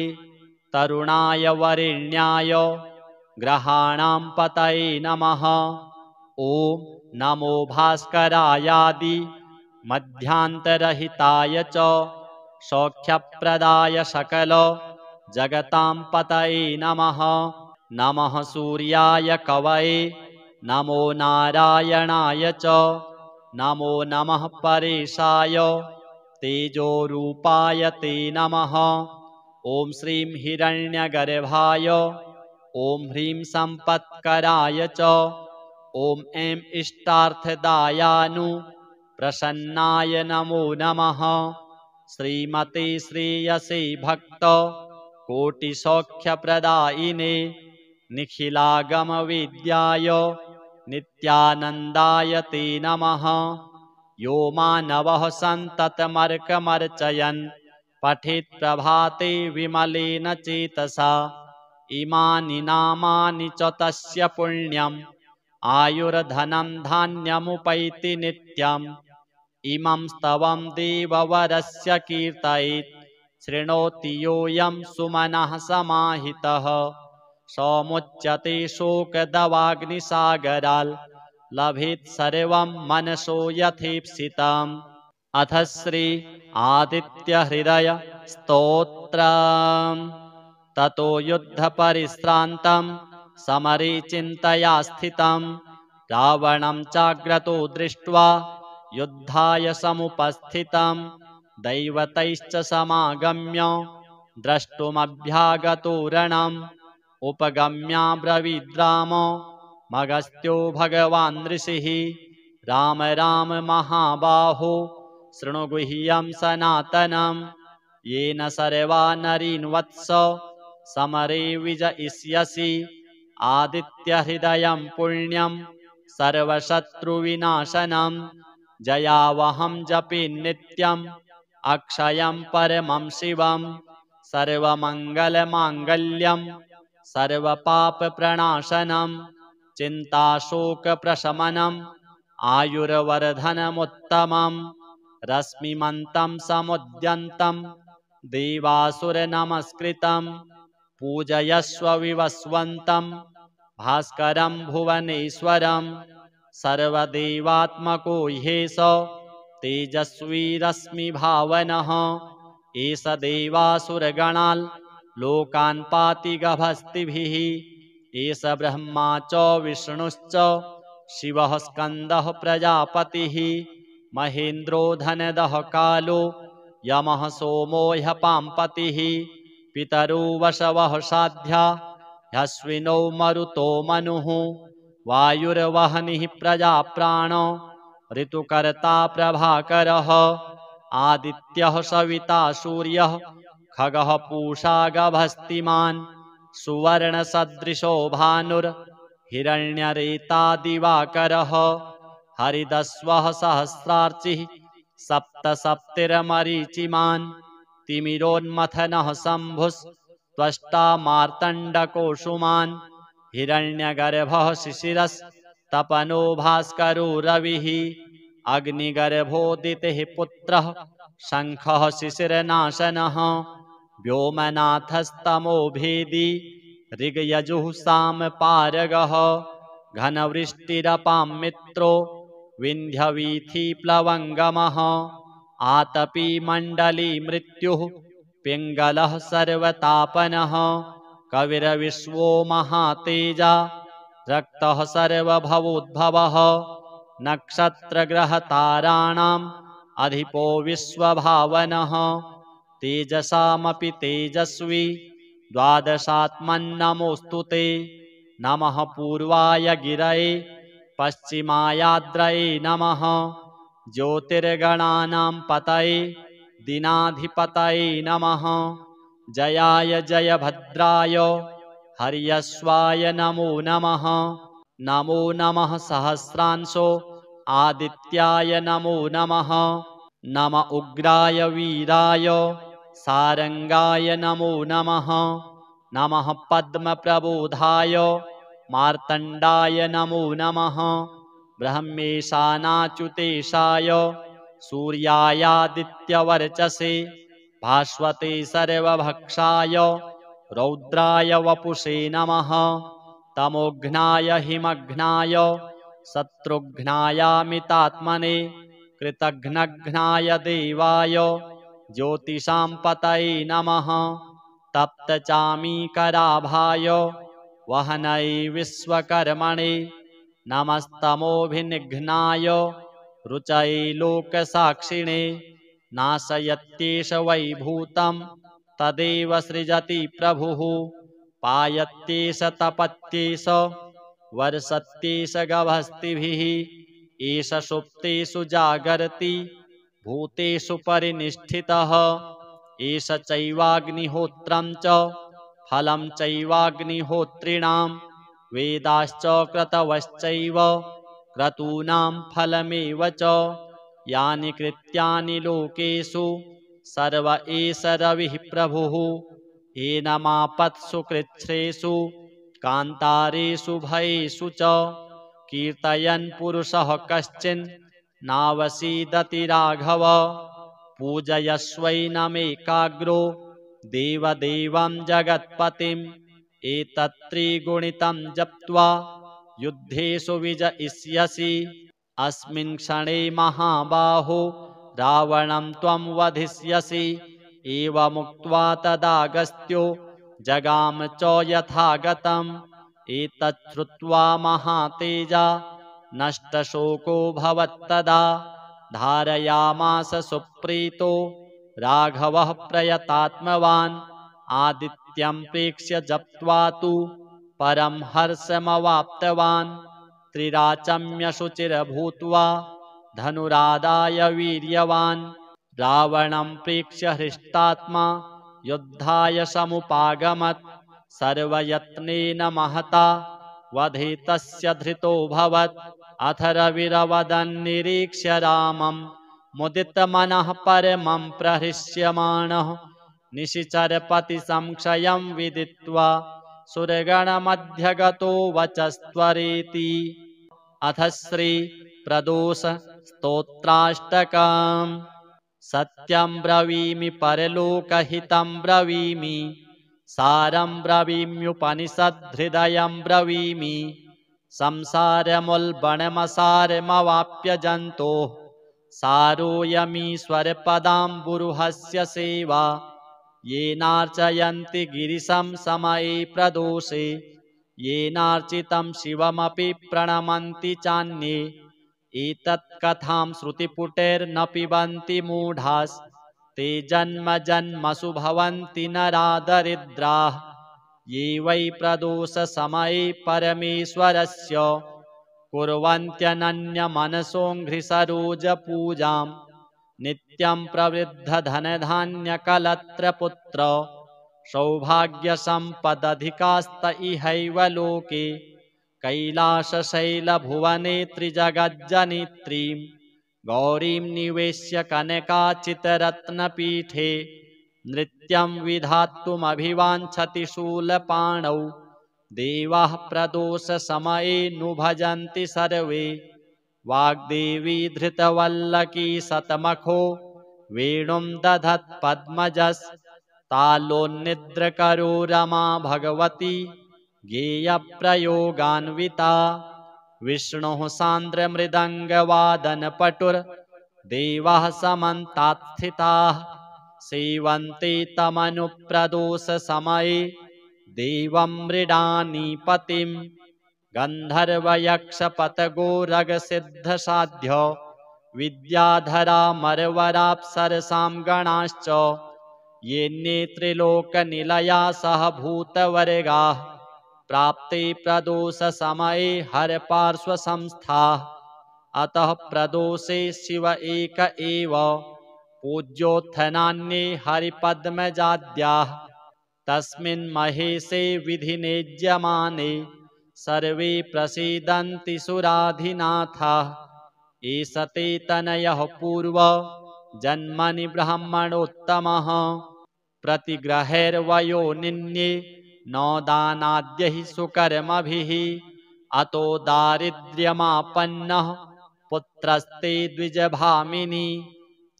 तरुणाय वरेण्याय ग्रहाणां पतये नमः। ॐ नमो भास्करायादि मध्यान्तरहिताय च सौख्यप्रदाय सकल जगतां पतये नमः। नमः सूर्याय कवये नमो नारायणाय च नमो नमः परेशाय तेजोरूपाय ते नमः। ॐ श्रीं हिरण्यगर्भाय ॐ ह्रीं सम्पत्कराय च ॐ ऐं इष्टार्थदायानु प्रसन्नाय नमो नमः। श्रीमते श्रेयसे भक्त कोटिसौख्यप्रदायिने निखिलागमविद्याय नित्यानन्दाय ते नमः। यो मानवः सन्ततमर्कमर्चयन् पठेत् प्रभाते विमलेन चेतसा इमानि नामानि च तस्य पुण्यम् आयुर्धनं धान्यमुपैति नित्यम्। इमं स्तवं देववरस्य कीर्तयेत् शृणोति योऽयं सुमनः समाहितः। समुच्यते शोकदवाग्निसागराल् लभेत् सर्वं मनसो यथेप्सितम्। अथ श्री आदित्यहृदय स्तोत्रम्। ततो युद्धपरिश्रान्तं समरे चिन्तया स्थितं रावणं चाग्रतो दृष्ट्वा युद्धाय समुपस्थितं दैवतैश्च समागम्य द्रष्टुमभ्यागतो रणम् उपगम्याब्रवीद्राम मगस्त्यो भगवान् ऋषिः राम राम महाबाहो शृणु गुह्यं सनातनम् येन सर्वा नरीन् वत्स समरे विजयिष्यसि आदित्यहृदयं पुण्यं सर्वशत्रुविनाशनम् जयावहं जपे नित्यम् अक्षयं परमं शिवम् सर्वमङ्गलमाङ्गल्यं सर्वपापप्रणाशनं चिन्ताशोकप्रशमनम् आयुर्वर्धनमुत्तमम् रश्मिमन्तं समुद्यन्तं देवासुरनमस्कृतं पूजयस्व विवस्वन्तं भास्करं भुवनेश्वरं सर्वदेवात्मको ह्येष तेजस्वी रश्मिभावनः एष देवासुरगणान् लोकान् पाति गभस्तिभिः एष ब्रह्मा च विष्णुश्च शिवः स्कन्दः प्रजापतिः महेन्द्रो धनदः कालो यमः सोमो ह्यपाम्पतिः पितरो वशवः साध्या ह्यश्विनो मरुतो मनुः वायुर्वह्निः प्रजाप्राणो ऋतुकर्ता प्रभाकरः आदित्यः सविता सूर्यः खगः पूषा गभस्तिमान् सुवर्णसदृशो भानुर्हिरण्यरेता दिवाकरः हरिदस्वः सहस्रार्चिः सप्तसप्तिर्मरीचिमान् तिमिरोन्मथनः शम्भुस्त्वष्टा मार्तण्डकोशुमान् हिरण्यगर्भः शिशिरस्तपनो भास्करो रविः अग्निगर्भोदितिः पुत्रः शङ्खः शिशिरनाशनः व्योमनाथस्तमो भेदी ऋग्यजुः सामपारगः घनवृष्टिरपां मित्रो विन्ध्यवीथिप्लवङ्गमः आतपी मण्डली मृत्युः पिङ्गलः सर्वतापनः कविर्विश्वो महातेजा रक्तः सर्वभवोद्भवः नक्षत्रग्रहताराणाम् अधिपो विश्वभावनः तेजसामपि तेजस्वी द्वादशात्मन्नमोऽस्तु ते नमः पूर्वाय गिरये पश्चिमायाद्रये नमः ज्योतिर्गणानां पतये दिनाधिपतये नमः जयाय जयभद्राय हर्यश्वाय नमो नमः नमो नमः सहस्रांशो आदित्याय नमो नमः नम उग्राय वीराय सारंगाय नमो नमः नमः पद्मप्रबोधाय मार्तण्डाय नमो नमः ब्रह्मेशानाच्युतेशाय सूर्यायादित्यवर्चसे भास्वते सर्वभक्षाय रौद्राय वपुषे नमः तमोघ्नाय हिमघ्नाय शत्रुघ्नायामितात्मने कृतघ्नघ्नाय देवाय ज्योतिषां पतये नमः तप्तचामीकराभाय वहनये विश्वकर्मणे नमस्तमोभिनिघ्नाय रुचये लोकसाक्षिणे नाशयत्येष वैभूतं तदेव सृजति प्रभुः पायत्येष तपत्येष वर्षत्येष गभस्तिभिः एष सुप्तेषु जागर्ति भूतेषु परिनिष्ठितः एष चैवाग्निहोत्रं च फलं चैवाग्निहोत्रिणां वेदाश्च क्रतवश्चैव क्रतूनां फलमेव च यानि कृत्यानि लोकेषु सर्व एष रविः प्रभुः एनमापत्सु कृच्छ्रेषु कान्तारेषु भयेषु च कीर्तयन् पुरुषः कश्चिन् नावसीदति राघव पूजयस्वैनमेकाग्रो देवदेवं जगत्पतिम् एतत्त्रिगुणितं जप्त्वा युद्धेषु विजयिष्यसि अस्मिन् क्षणे महाबाहो रावणं त्वं वधिष्यसि एवमुक्त्वा तदागस्त्यो जगाम च यथागतम् एतच्छ्रुत्वा महातेजा नष्टशोको भवत्तदा धारयामास सुप्रीतो राघवः प्रयतात्मवान् आदित्यं प्रेक्ष्य जप्त्वा तु परं हर्षमवाप्तवान् त्रिराचम्यशुचिर्भूत्वा धनुरादाय वीर्यवान् रावणं प्रेक्ष्य हृष्टात्मा युद्धाय समुपागमत् सर्वयत्नेन महता वधे तस्य धृतोऽभवत् अथ रविरवदन्निरीक्ष्य रामं मुदितमनः परमं प्रहृष्यमाणः निशिचरपतिसंक्षयं विदित्वा सुरगणमध्यगतो वचस्त्वरेति अथ श्रीप्रदोष स्तोत्राष्टकम् सत्यं ब्रवीमि परलोकहितं ब्रवीमि सारं ब्रवीम्युपनिषद्धृदयं ब्रवीमि संसारमुल्बणमसारमवाप्य जन्तोः सारोऽयमीश्वरपदाम्बुरुहस्य सेवा येनार्चयन्ति गिरिशं समये प्रदोषे येनार्चितं शिवमपि प्रणमन्ति चान्ये एतत्कथां श्रुतिपुटैर्न पिबन्ति मूढास्ते जन्म जन्मसु भवन्ति नरादरिद्राः ये वै प्रदोषसमये परमेश्वरस्य कुर्वन्त्यनन्यमनसोऽङ्घ्रिसरोजपूजां नित्यं प्रवृद्धधनधान्यकलत्रपुत्र सौभाग्यसम्पदधिकास्त इहैव लोके कैलासशैलभुवने त्रिजगज्जनित्रीं गौरीं निवेश्य कनकाचितरत्नपीठे नृत्यं विधातुमभिवाञ्छति शूलपाणौ देवाः प्रदोषसमये नु भजन्ति सर्वे वाग्देवी धृतवल्लकी शतमखो वेणुं दधत्पद्मजस्तालोन्निद्रकरो रमा भगवती गेयप्रयोगान्विता विष्णुः सान्द्रमृदङ्गवादनपटुर्देवाः समन्तात् स्थिताः सेवन्ते तमनुप्रदोषसमये देवं मृडानीपतिं गन्धर्वयक्षपतगोरगसिद्धसाध्य विद्याधरामरवराप्सरसां गणाश्च येऽन्ये त्रिलोकनिलया सह भूतवर्गाः प्राप्ते प्रदोषसमये हरपार्श्वसंस्थाः अतः प्रदोषे शिव एक एव पूज्योत्थनान्ये हरिपद्मजाद्याः तस्मिन् महेशे विधिनेज्यमाने सर्वे प्रसीदन्ति सुराधिनाथाः एष ते तनयः पूर्व जन्मनि ब्राह्मणोत्तमः प्रतिग्रहैर्वयोनिन्ये नौदानाद्यैः सुकर्मभिः अतो दारिद्र्यमापन्नः पुत्रस्ते द्विजभामिनी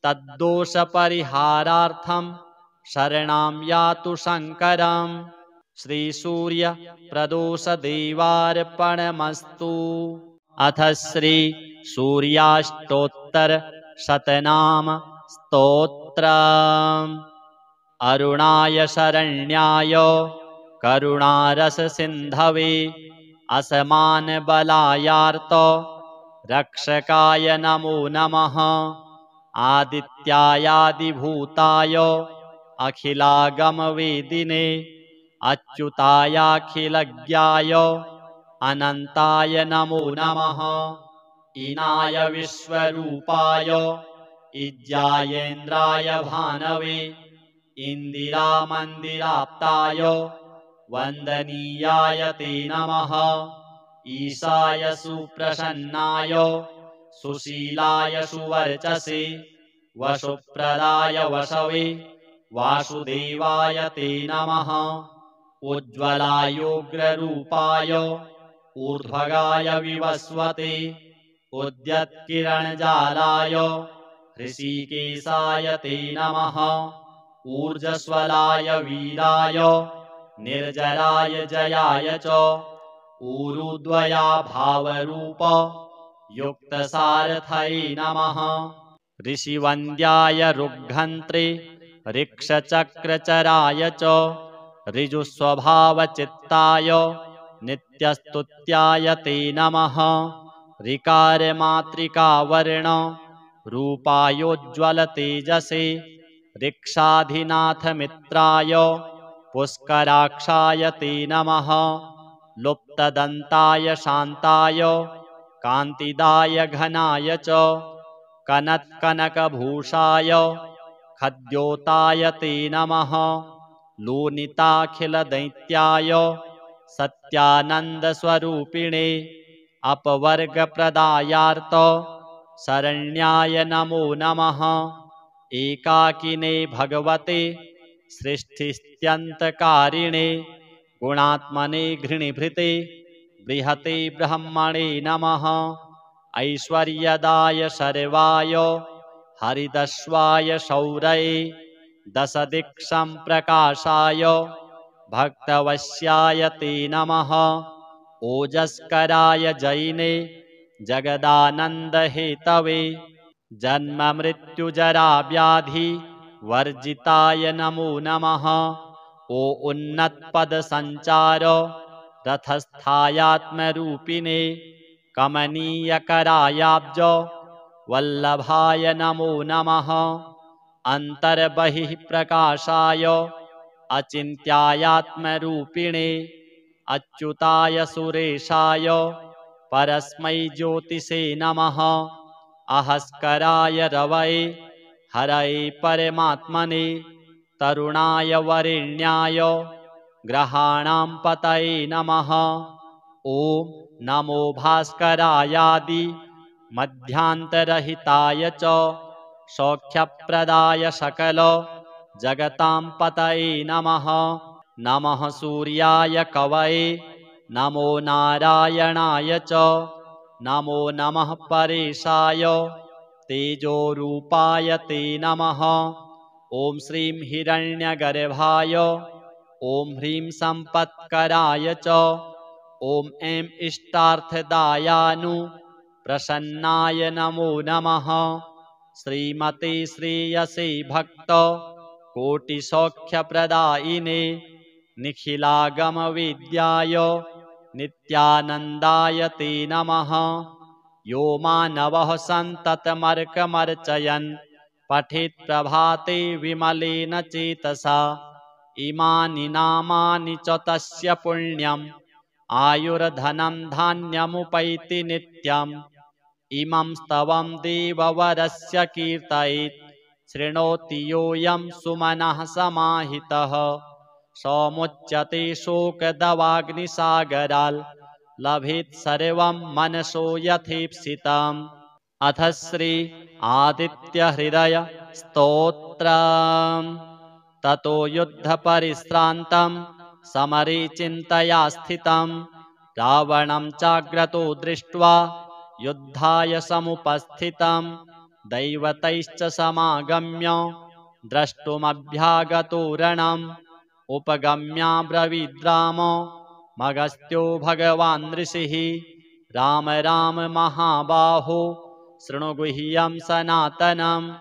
तद्दोषपरिहारार्थं शरणां यातु शङ्करम् श्रीसूर्यप्रदोषदेवार्पणमस्तु अथ श्रीसूर्याष्टोत्तरशतनाम स्तोत्रम् अरुणाय शरण्याय करुणारससिन्धवे असमानबलायार्त रक्षकाय नमो नमः। आदित्यायादिभूताय अखिलागमवेदिने अच्युतायाखिलज्ञाय अनन्ताय नमो नमः। ईनाय विश्वरूपाय इज्यायेन्द्राय भानवे इन्दिरामन्दिराप्ताय वन्दनीयाय ते नमः। ईशाय सुप्रसन्नाय सुशीलाय सुवर्चसे वशुप्रदाय वशवे वासुदेवाय ते नमः। उज्ज्वलायोग्ररूपाय ऊर्ध्वगाय विवस्वते उद्यत्किरणजालाय ऋषिकेशाय ते नमः। ऊर्जस्वलाय वीराय निर्जराय जयाय च ऊरुद्वया भावरूप युक्तसारथये नमः। ऋषिवन्द्याय रुग्घन्त्रे ऋक्षचक्रचराय च ऋजुस्वभावचित्ताय नित्यस्तुत्याय ते नमः। ऋकारमातृकावर्ण रूपायोज्ज्वलतेजसे ऋक्षाधिनाथमित्राय पुष्कराक्षाय ते नमः। लुप्तदन्ताय शान्ताय कान्तिदाय घनाय च कनत्कनकभूषाय खद्योताय ते नमः। लोनिताखिलदैत्याय सत्यानन्दस्वरूपिणे अपवर्गप्रदायार्त शरण्याय नमो नमः। एकाकिने भगवते सृष्टिस्त्यन्तकारिणे गुणात्मने घृणिभृते बृहते ब्रह्मणे नमः। ऐश्वर्यदाय सर्वाय हरिदस्वाय शौरये दशदिक्सम्प्रकाशाय भक्तवश्याय ते नमः। ओजस्कराय जैने जगदानन्दहेतवे जन्ममृत्युजराव्याधि वर्जिताय नमो नमः। ओ उन्नतपदसञ्चार रथस्थायात्मरूपिणे कमनीयकरायाब्ज वल्लभाय नमो नमः। अन्तर्बहिः प्रकाशाय अचिन्त्यायात्मरूपिणे अच्युताय सुरेशाय परस्मै ज्योतिषे नमः। अहस्कराय रवये हरये परमात्मने तरुणाय वरेण्याय ग्रहाणां पतये नमः। ॐ नमो भास्करायादि मध्यान्तरहिताय च सौख्यप्रदाय सकल जगतां पतये नमः। नमः सूर्याय कवये नमो नारायणाय च नमो नमः परेशाय तेजोरूपाय ते नमः। ॐ श्रीं हिरण्यगर्भाय ॐ ह्रीं सम्पत्कराय च ॐ ऐं इष्टार्थदायानुप्रसन्नाय नमो नमः। श्रीमते श्रेयसे भक्त कोटिसौख्यप्रदायिने निखिलागमवेद्याय नित्यानन्दाय ते नमः। यो मानवः सन्ततमर्कमर्चयन् पठेत् प्रभाते विमलेन चेतसा इमानि नामानि च तस्य पुण्यम् आयुर्धनं धान्यमुपैति नित्यम्। इमं स्तवं देववरस्य कीर्तयेत् शृणोति योऽयं सुमनः समाहितः। समुच्यते शोकदवाग्निसागराल् लभेत् सर्वं मनसो यथेप्सितम्। अथ श्री आदित्यहृदय स्तोत्रम्। ततो युद्धपरिश्रान्तं समरे चिन्तया स्थितं रावणं चाग्रतो दृष्ट्वा युद्धाय समुपस्थितं दैवतैश्च समागम्य द्रष्टुमभ्यागतो रणम् उपगम्याब्रवीद्राम मगस्त्यो भगवान् ऋषिः राम राम महाबाहो शृणु गुह्यं सनातनम्।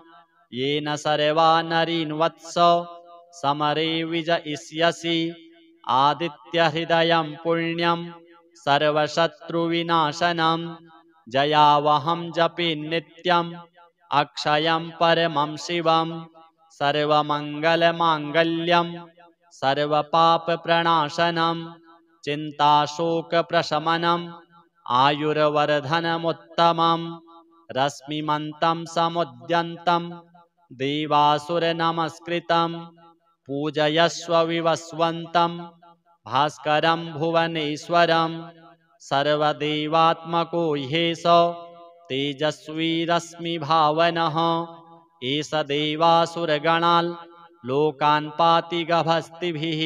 येन सर्वा नरीन् वत्स समरे विजयिष्यसि आदित्यहृदयं पुण्यं सर्वशत्रुविनाशनं जयावहं जपे नित्यम् अक्षयं परमं शिवं सर्वमङ्गलमाङ्गल्यं सर्वपापप्रणाशनं चिन्ताशोकप्रशमनम् आयुर्वर्धनमुत्तमं रश्मिमन्तं समुद्यन्तं देवासुरनमस्कृतं पूजयस्व विवस्वन्तं भास्करं भुवनेश्वरं सर्वदेवात्मको ह्येष तेजस्वी रश्मिभावनः एष देवासुरगणान् लोकान् पाति गभस्तिभिः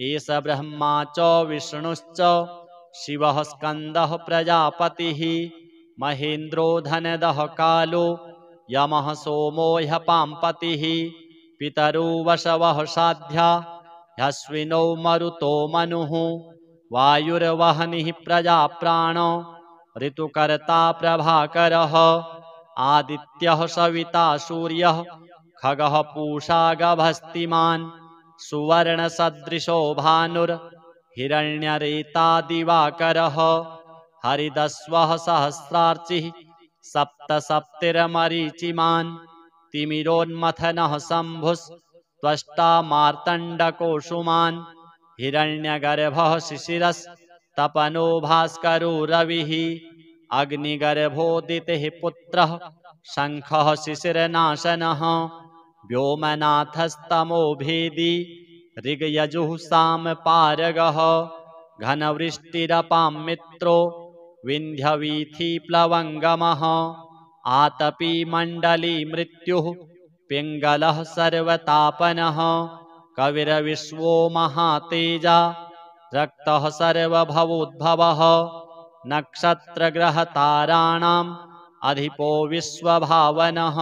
एष ब्रह्मा च विष्णुश्च शिवः स्कन्दः प्रजापतिः महेन्द्रो धनदः कालो यमः सोमो ह्यपाम्पतिः पितरो वशवः साध्या ह्यश्विनो मरुतो मनुः वायुर्वह्निः प्रजाप्राणो ऋतुकर्ता प्रभाकरः आदित्यः सविता सूर्यः खगः पूषा गभस्तिमान् सुवर्णसदृशो भानुर्हिरण्यरेता दिवाकरः हरिदस्वः सहस्रार्चिः सप्तसप्तिर्मरीचिमान् तिमिरोन्मथनः शम्भुस्त्वष्टा मार्तण्डकोशुमान् हिरण्यगर्भः शिशिरस्तपनो भास्करो रविः अग्निगर्भोदितः पुत्रः शङ्खः शिशिरनाशनः व्योमनाथस्तमो भेदी ऋग्यजुः सामपारगः घनवृष्टिरपां मित्रो विन्ध्यवीथिप्लवङ्गमः आतपी मण्डली मृत्युः पिङ्गलः सर्वतापनः कविर्विश्वो महातेजा रक्तः सर्वभवोद्भवः नक्षत्रग्रहताराणाम् अधिपो विश्वभावनः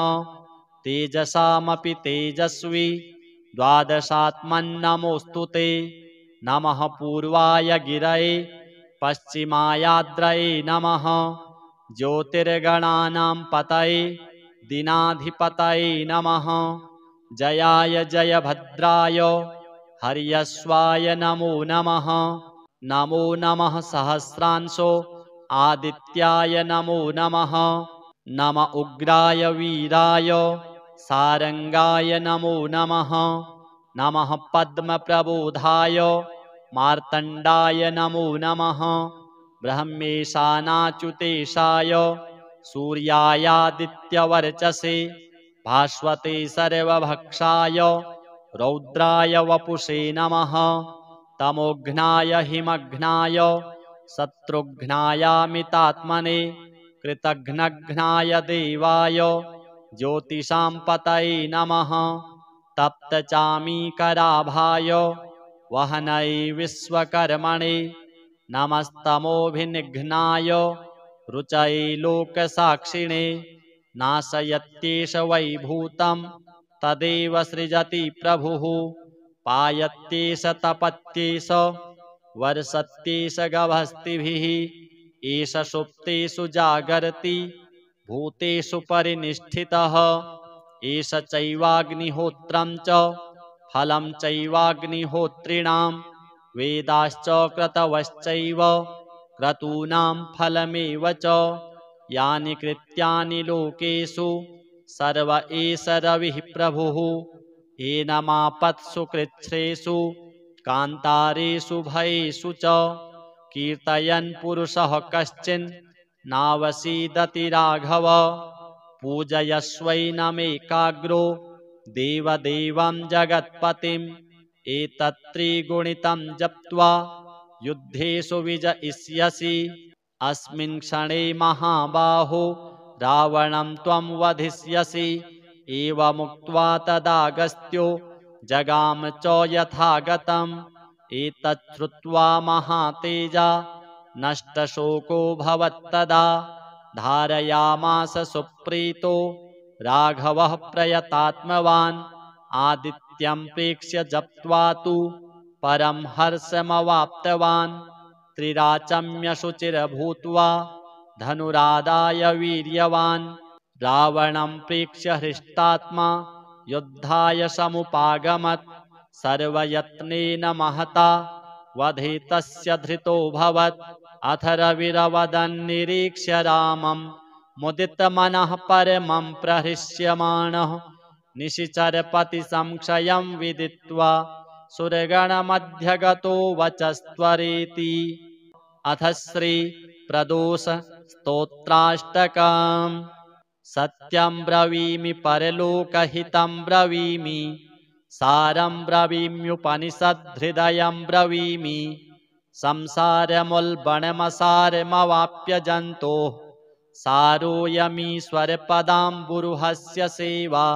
तेजसामपि तेजस्वी द्वादशात्मन्नमोऽस्तु ते नमः पूर्वाय गिरये पश्चिमायाद्रये नमः ज्योतिर्गणानां पतये दीनाधिपतये नमः जयाय जयभद्राय हर्यश्वाय नमो नमः नमो नमः सहस्रांशो आदित्याय नमो नमः नम उग्राय वीराय सारंगाय नमो नमः नमः पद्मप्रबोधाय मार्तण्डाय नमो नमः ब्रह्मेशानाच्युतेशाय सूर्यायादित्यवर्चसे भास्वते सर्वभक्षाय रौद्राय वपुषे नमः तमोघ्नाय हिमघ्नाय शत्रुघ्नायामितात्मने कृतघ्नघ्नाय देवाय ज्योतिषां पतये नमः तप्तचामीकराभाय वहनये विश्वकर्मणे नमस्तमोभिनिघ्नाय रुचये लोकसाक्षिणे नाशयत्येष वैभूतं तदेव सृजति प्रभुः पायत्येष तपत्येष वर्षत्येष गभस्तिभिः एष सुप्तेषु जागर्ति भूतेषु परिनिष्ठितः एष चैवाग्निहोत्रं च फलं चैवाग्निहोत्रिणां वेदाश्च क्रतवश्चैव क्रतूनां फलमेव च यानि कृत्यानि लोकेषु सर्व एष रविः प्रभुः एनमापत्सु कृच्छ्रेषु कान्तारेषु भयेषु च कीर्तयन् पुरुषः कश्चिन् नावसीदति राघव पूजयस्वैनमेकाग्रो देवदेवं जगत्पतिम् एतत्त्रिगुणितं जप्त्वा युद्धेषु विजयिष्यसि अस्मिन् क्षणे महाबाहो रावणं त्वं वधिष्यसि एवमुक्त्वा तदागस्त्यो जगाम च यथागतम् एतत् श्रुत्वा महातेजा नष्टशोको भवत्तदा धारयामास सुप्रीतो राघवः प्रयतात्मवान् आदित्यं प्रेक्ष्य जप्त्वा तु परं हर्षमवाप्तवान् त्रिराचम्यशुचिर्भूत्वा धनुरादाय वीर्यवान् रावणं प्रेक्ष्य हृष्टात्मा युद्धाय समुपागमत् सर्वयत्नेन महता वधे तस्य धृतोऽभवत् अथ रविरवदन्निरीक्ष्य रामं मुदितमनः परमं प्रहृष्यमाणः निशिचरपतिसंक्षयं विदित्वा सुरगणमध्यगतो वचस्त्वरेति। अथ श्रीप्रदोष स्तोत्राष्टकम्। सत्यं ब्रवीमि परलोकहितं ब्रवीमि सारं ब्रवीम्युपनिषद्धृदयं ब्रवीमि संसारमुल्बणमसारमवाप्य जन्तोः सारोऽयमीश्वरपदाम्बुरुहस्य सेवा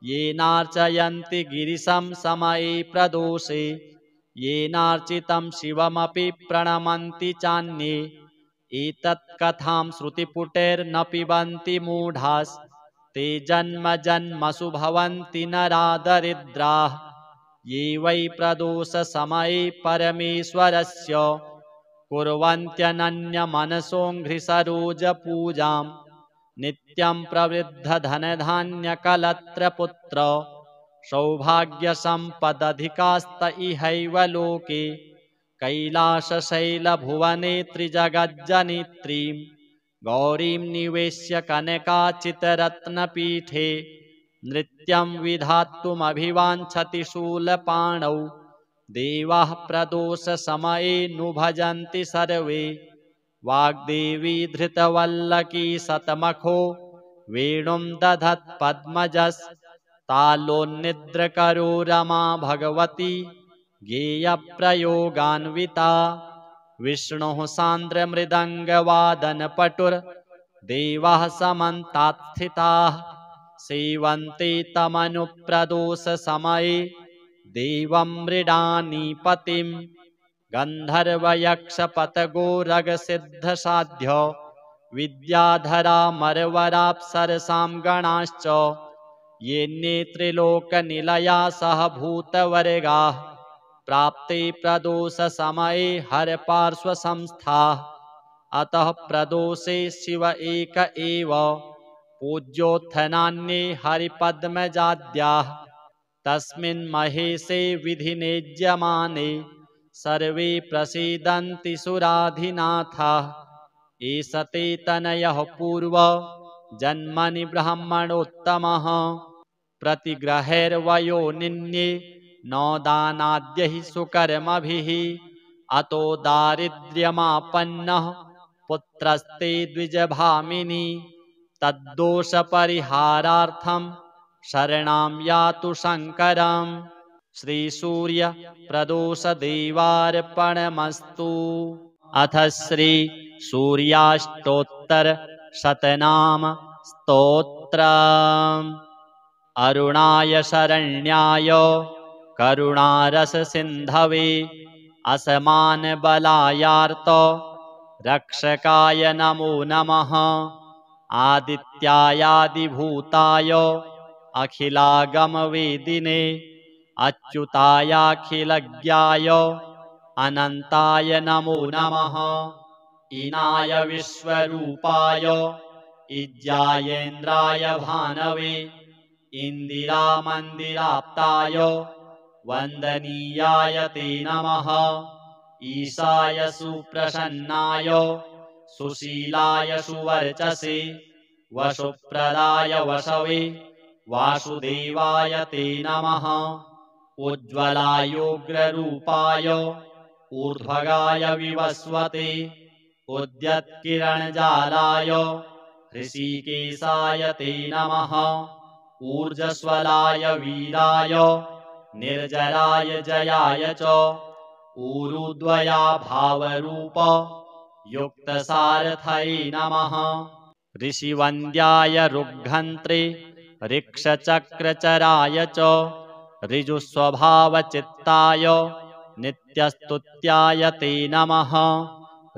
येनार्चयन्ति गिरिशं समये प्रदोषे येनार्चितं शिवमपि प्रणमन्ति चान्ये एतत्कथां श्रुतिपुटैर्न पिबन्ति मूढास्ते जन्म जन्मसु भवन्ति नरादरिद्राः ये वै प्रदोषसमये परमेश्वरस्य कुर्वन्त्यनन्यमनसोऽङ्घ्रिसरोजपूजां नित्यं प्रवृद्धधनधान्यकलत्रपुत्र सौभाग्यसम्पदधिकास्त इहैव लोके कैलासशैलभुवने त्रिजगज्जनित्रीं गौरीं निवेश्य कनकाचितरत्नपीठे नृत्यं विधातुमभिवाञ्छति शूलपाणौ देवाः प्रदोषसमये नु भजन्ति सर्वे वाग्देवी धृतवल्लकी शतमखो वेणुं दधत्पद्मजस्तालोन्निद्रकरो रमा भगवती गेयप्रयोगान्विता विष्णुः सान्द्रमृदङ्गवादनपटुर्देवाः समन्तात् स्थिताः सेवन्ते तमनुप्रदोषसमये देवं मृडानीपतिं गन्धर्वयक्षपतगोरगसिद्धसाध्य विद्याधरामरवराप्सरसां गणाश्च येऽन्ये त्रिलोकनिलया सह भूतवर्गाः प्राप्ते प्रदोषसमये हरपार्श्वसंस्थाः अतः प्रदोषे शिव एक एव पूज्योत्थनान्ये हरिपद्मजाद्याः तस्मिन् महेशे विधिनेज्यमाने सर्वे प्रसीदन्ति सुराधिनाथाः एष ते तनयः पूर्व जन्मनि ब्राह्मणोत्तमः प्रतिग्रहैर्वयो निन्ये न दानाद्यैः सुकर्मभिः अतो दारिद्र्यमापन्नः पुत्रस्ते द्विजभामिनी तद्दोषपरिहारार्थं शरणं यातु शङ्करम्। श्रीसूर्यप्रदोषदेवार्पणमस्तु। अथ श्रीसूर्याष्टोत्तरशतनाम स्तोत्रम्। अरुणाय शरण्याय करुणारससिन्धवे असमानबलायार्त रक्षकाय नमो नमः। आदित्यायादिभूताय अखिलागमवेदिने अच्युतायाखिलज्ञाय अनन्ताय नमो नमः। ईनाय विश्वरूपाय इज्जायेन्द्राय भानवे इन्दिरामन्दिराप्ताय वन्दनीयाय ते नमः। ईशाय सुप्रसन्नाय सुशीलाय सुवर्चसे वसुप्रदाय वसवे वासुदेवाय ते नमः। उज्ज्वलायोग्ररूपाय ऊर्ध्वगाय विवस्वते उद्यत्किरणजालाय ऋषिकेशाय ते नमः। ऊर्जस्वलाय वीराय निर्जराय जयाय च ऊरुद्वया भावरूप युक्तसारथये नमः। ऋषिवन्द्याय रुग्घन्त्रे ऋक्षचक्रचराय च ऋजुस्वभावचित्ताय नित्यस्तुत्याय ते नमः।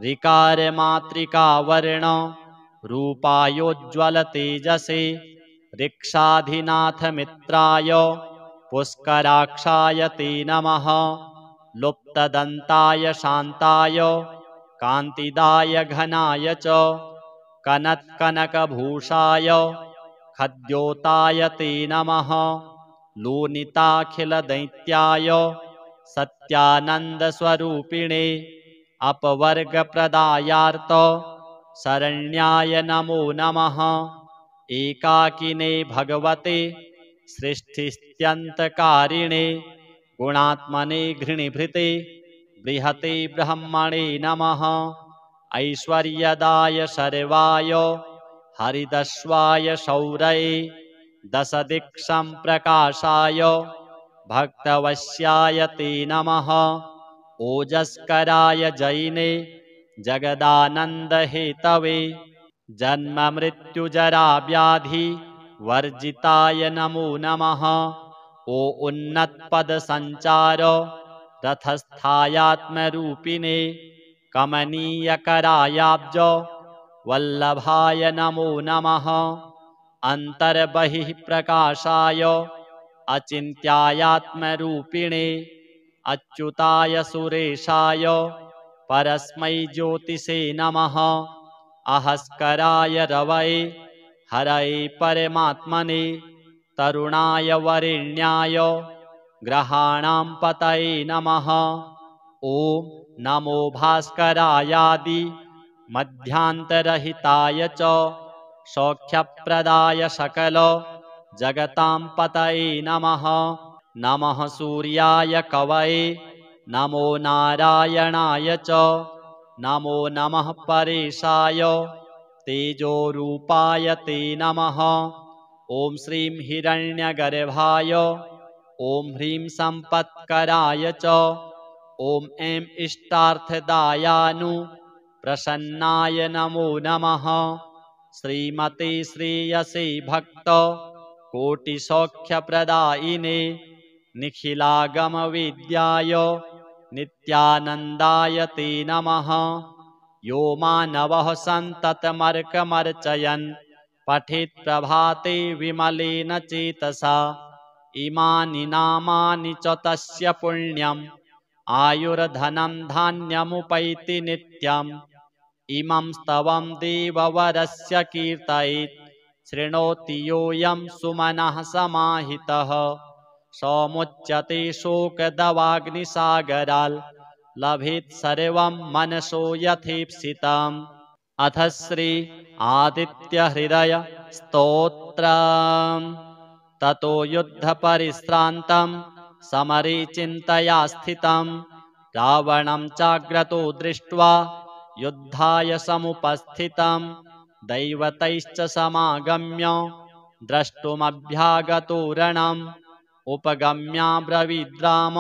ऋकारमातृकावर्ण रूपायोज्ज्वलतेजसे ऋक्षाधिनाथमित्राय पुष्कराक्षाय ते नमः। लुप्तदन्ताय शान्ताय कान्तिदाय घनाय च कनत्कनकभूषाय खद्योताय ते नमः। लोनिताखिलदैत्याय सत्यानन्दस्वरूपिणे अपवर्गप्रदायार्थ शरण्याय नमो नमः। एकाकिने भगवते सृष्टिस्त्यन्तकारिणे गुणात्मने घृणिभृते बृहते ब्रह्मणे नमः। ऐश्वर्यदाय सर्वाय हरिदस्वाय शौरये दशदिक्षं प्रकाशाय भक्तवश्याय ते नमः। ओजस्कराय जैने जगदानन्दहेतवे जन्ममृत्युजराव्याधि वर्जिताय नमो नमः। ओ उन्नतपदसञ्चार रथस्थायात्मरूपिणे कमनीयकरायाब्ज वल्लभाय नमो नमः। अन्तर्बहिः प्रकाशाय अचिन्त्यायात्मरूपिणे अच्युताय सुरेशाय परस्मै ज्योतिषे नमः। अहस्कराय रवये हरये परमात्मने तरुणाय वरेण्याय ग्रहाणां पतये नमः। ॐ नमो भास्करायादि मध्यान्तरहिताय च सौख्यप्रदाय सकल जगतां पतये नमः। नमः सूर्याय कवये नमो नारायणाय च नमो नमः परेशाय तेजोरूपाय ते नमः। ॐ श्रीं हिरण्यगर्भाय ॐ ह्रीं सम्पत्कराय च ॐ ऐं इष्टार्थदायानु प्रसन्नाय नमो नमः। श्रीमते श्रेयसे भक्त कोटिसौख्यप्रदायिने निखिलागमविद्याय नित्यानन्दाय ते नमः। यो मानवः सन्ततमर्कमर्चयन् पठेत् प्रभाते विमलेन चेतसा इमानि नामानि च तस्य पुण्यम् आयुर्धनं धान्यमुपैति नित्यम्। इमं स्तवं देववरस्य कीर्तयेत् शृणोति योऽयं सुमनः समाहितः। समुच्यते शोकदवाग्निसागराल् लभेत् सर्वं मनसो यथेप्सितम्। अथ श्री आदित्यहृदय स्तोत्रम्। ततो युद्धपरिश्रान्तं समरे चिन्तया स्थितं रावणं चाग्रतो दृष्ट्वा युद्धाय समुपस्थितं दैवतैश्च समागम्य द्रष्टुमभ्यागतो रणम्। उपगम्याब्रवीद्राम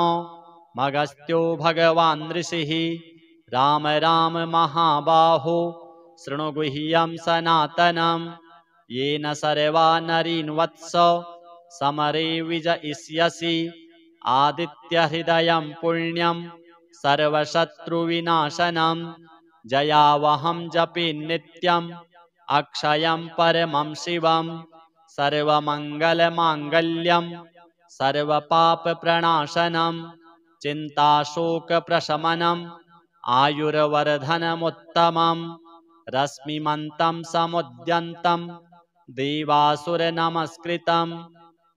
मगस्त्यो भगवान् ऋषिः राम राम महाबाहो शृणु गुह्यं सनातनम्। येन सर्वा नरीन् वत्स समरे विजयिष्यसि आदित्यहृदयं पुण्यं सर्वशत्रुविनाशनं। जयावहं जपे नित्यम् अक्षयं परमं शिवं सर्वमङ्गलमाङ्गल्यं सर्वपापप्रणाशनं चिन्ताशोकप्रशमनम् आयुर्वर्धनमुत्तमम्। रश्मिमन्तं समुद्यन्तं देवासुरनमस्कृतं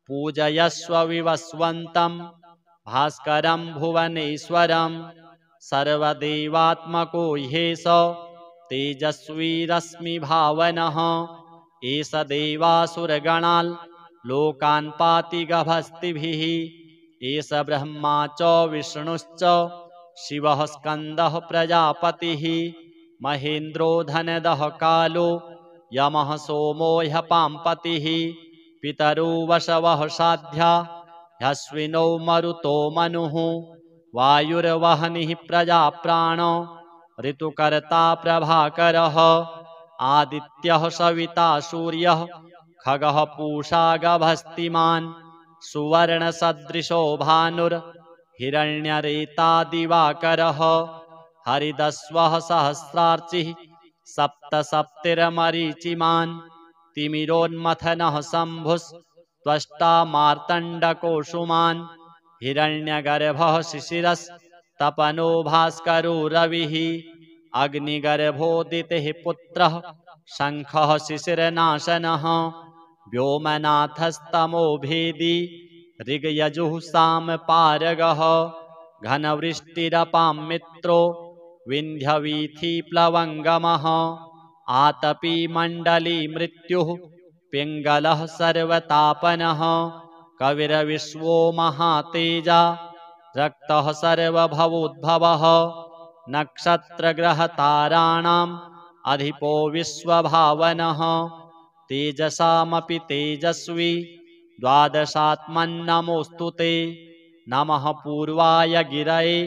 पूजयस्व विवस्वन्तं भास्करं भुवनेश्वरं। सर्वदेवात्मको ह्येष तेजस्वी रश्मिभावनः। एष देवासुरगणान् लोकान् पाति गभस्तिभिः। एष ब्रह्मा च विष्णुश्च शिवः स्कन्दः प्रजापतिः। महेन्द्रो धनदः कालो यमः सोमो ह्यपाम्पतिः। पितरो वशवः साध्या ह्यश्विनो मरुतो मनुः। वायुर्वह्निः प्रजाप्राणो ऋतुकर्ता प्रभाकरः। आदित्यः सविता सूर्यः खगः पूषा गभस्तिमान्। सुवर्णसदृशो भानुर्हिरण्यरेता दिवाकरः। हरिदस्वः सहस्रार्चिः सप्तसप्तिर्मरीचिमान्। तिमिरोन्मथनः शम्भुस्त्वष्टा मार्तण्डकोशुमान्। हिरण्यगर्भः शिशिरस्तपनो भास्करो रविः। अग्निगर्भोदितिः पुत्रः शङ्खः शिशिरनाशनः। व्योमनाथस्तमो भेदी ऋग्यजुः सामपारगः। घनवृष्टिरपां मित्रो विन्ध्यवीथिप्लवङ्गमः आतपी मण्डली मृत्युः पिङ्गलः सर्वतापनः कविर्विश्वो महातेजा रक्तः सर्वभवोद्भवः नक्षत्रग्रहताराणाम् अधिपो विश्वभावनः तेजसामपि तेजस्वी द्वादशात्मन्नमोऽस्तु ते नमः पूर्वाय गिरये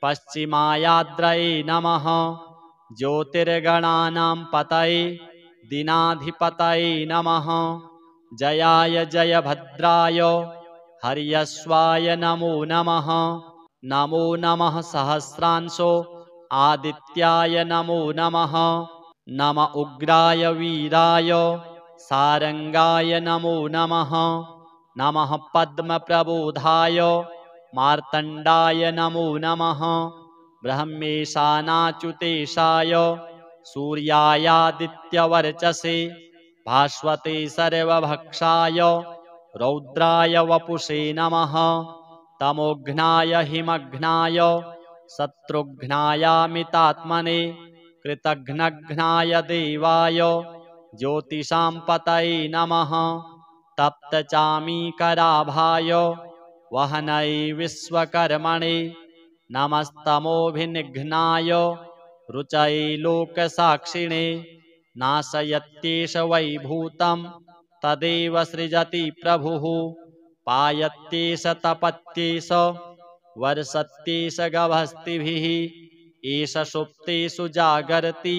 पश्चिमायाद्रये नमः ज्योतिर्गणानां पतये दीनाधिपतये नमः जयाय जयभद्राय हर्यश्वाय नमो नमः नमो नमः सहस्रांशो आदित्याय नमो नमः नम उग्राय वीराय सारंगाय नमो नमः नमः पद्मप्रबोधाय मार्तण्डाय नमो नमः ब्रह्मेशानाच्युतेशाय सूर्यायादित्यवर्चसे भास्वते सर्वभक्षाय रौद्राय वपुषे नमः तमोघ्नाय हिमघ्नाय शत्रुघ्नायामितात्मने कृतघ्नघ्नाय देवाय ज्योतिषां पतये नमः तप्तचामीकराभाय वहनये विश्वकर्मणे नमस्तमोभिनिघ्नाय रुचये लोकसाक्षिणे नाशयत्येष वैभूतं तदेव सृजति प्रभुः पायत्येष तपत्येष वर्षत्येष गभस्तिभिः एष सुप्तेषु जागर्ति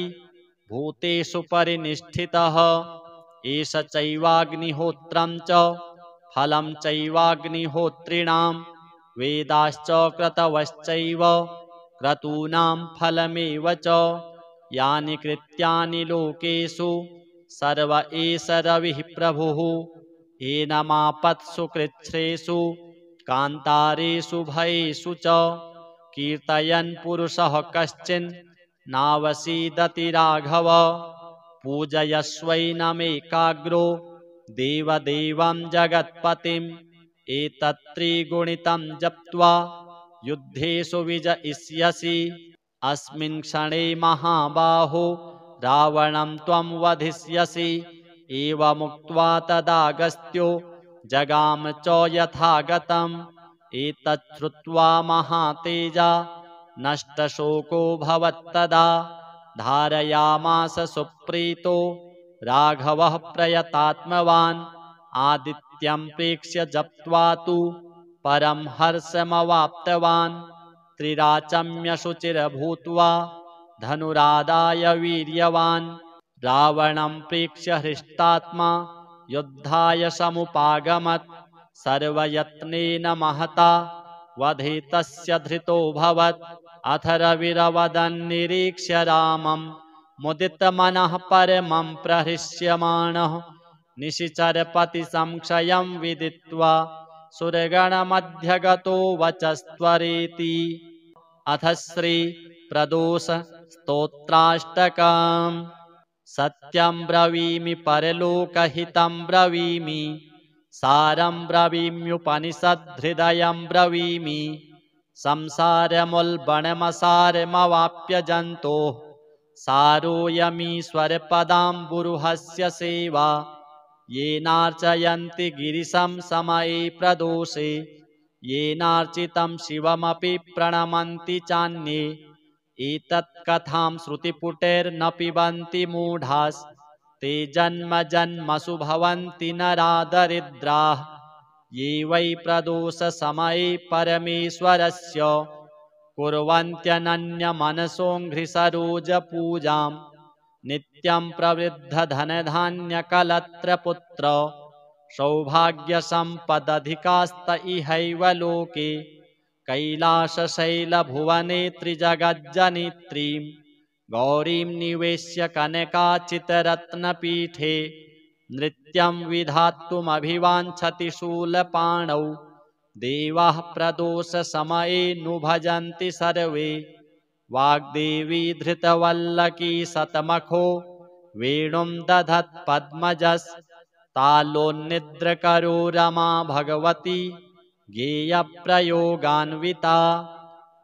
भूतेषु परिनिष्ठितः एष चैवाग्निहोत्रं च फलं चैवाग्निहोत्रिणां वेदाश्च क्रतवश्चैव क्रतूनां फलमेव च यानि कृत्यानि लोकेषु सर्व एष रविः प्रभुः एनमापत्सु कृच्छ्रेषु कान्तारेषु भयेषु च कीर्तयन् पुरुषः कश्चिन् नावसीदति राघव पूजयस्वैनमेकाग्रो देवदेवं जगत्पतिम् एतत्त्रिगुणितं जप्त्वा युद्धेषु विजयिष्यसि अस्मिन् क्षणे महाबाहो रावणं त्वं वधिष्यसि एवमुक्त्वा तदागस्त्यो जगाम च यथागतम् एतच्छ्रुत्वा महातेजा नष्टशोको भवत्तदा धारयामास सुप्रीतो राघवः प्रयतात्मवान् आदित्यं प्रेक्ष्य जप्त्वा तु परं हर्षमवाप्तवान् त्रिराचम्यशुचिर्भूत्वा धनुरादाय वीर्यवान् रावणं प्रेक्ष्य हृष्टात्मा युद्धाय समुपागमत् सर्वयत्नेन महता वधे तस्य धृतोऽभवत् अथ रविरवदन्निरीक्ष्य रामं मुदितमनः परमं प्रहृष्यमाणः निशिचरपतिसंक्षयं विदित्वा सुरगणमध्यगतो वचस्त्वरेति अथ श्रीप्रदोषस्तोत्राष्टकम् सत्यं ब्रवीमि परलोकहितं ब्रवीमि सारं ब्रवीम्युपनिषद्धृदयं ब्रवीमि संसारमुल्बणमसारमवाप्य जन्तोः सारोऽयमीश्वरपदाम्बुरुहस्य सेवा येनार्चयन्ति गिरिशं समये प्रदोषे येनार्चितं शिवमपि प्रणमन्ति चान्ये एतत्कथां श्रुतिपुटैर्न पिबन्ति मूढास् ते जन्म जन्मसु भवन्ति नरादरिद्राः ये वै प्रदोषसमये परमेश्वरस्य कुर्वन्त्यनन्यमनसोऽङ्घ्रिसरोजपूजां नित्यं प्रवृद्धधनधान्यकलत्रपुत्र सौभाग्यसम्पदधिकास्त इहैव लोके कैलासशैलभुवने त्रिजगज्जनित्रीं गौरीं निवेश्य कनकाचितरत्नपीठे नृत्यं विधातुमभिवाञ्छति शूलपाणौ देवाः प्रदोषसमये नु भजन्ति सर्वे वाग्देवी धृतवल्लकी शतमखो वेणुं दधत्पद्मजस्तालोन्निद्रकरो रमा भगवती गेयप्रयोगान्विता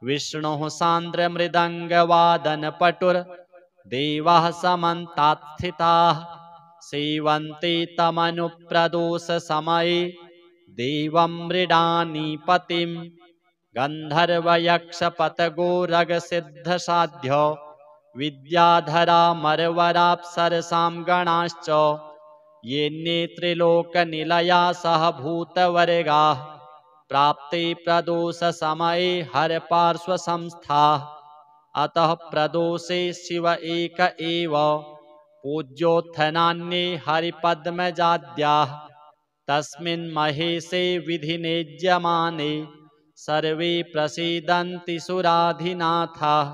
विष्णुः सान्द्रमृदङ्गवादनपटुर्देवाः समन्तात् स्थिताः सेवन्ते तमनुप्रदोषसमये देवं मृडानीपतिं गन्धर्वयक्षपतगोरगसिद्धसाध्यो विद्याधरामरवराप्सरसां गणाश्च ये नेत्रिलोकनिलया सह भूतवर्गाः प्राप्ते प्रदोषसमये हरपार्श्वसंस्थाः अतः प्रदोषे शिव एक एव पूज्योत्थनान्ये हरिपद्मजाद्याः तस्मिन् महेशे विधिनेज्यमाने सर्वे प्रसीदन्ति सुराधिनाथाः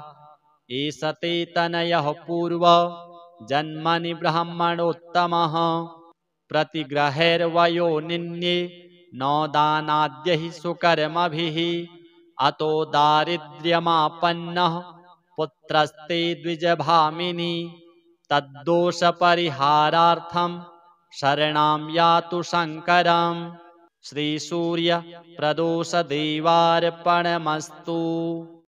एष ते तनयः पूर्व जन्मनि ब्राह्मणोत्तमः प्रतिग्रहैर्वयो निन्ये न दानाद्यैः सुकर्मभिः अतो दारिद्र्यमापन्नः पुत्रस्ते द्विजभामिनी तद्दोषपरिहारार्थं शरणां यातु शङ्करम् श्रीसूर्यप्रदोषदेवार्पणमस्तु।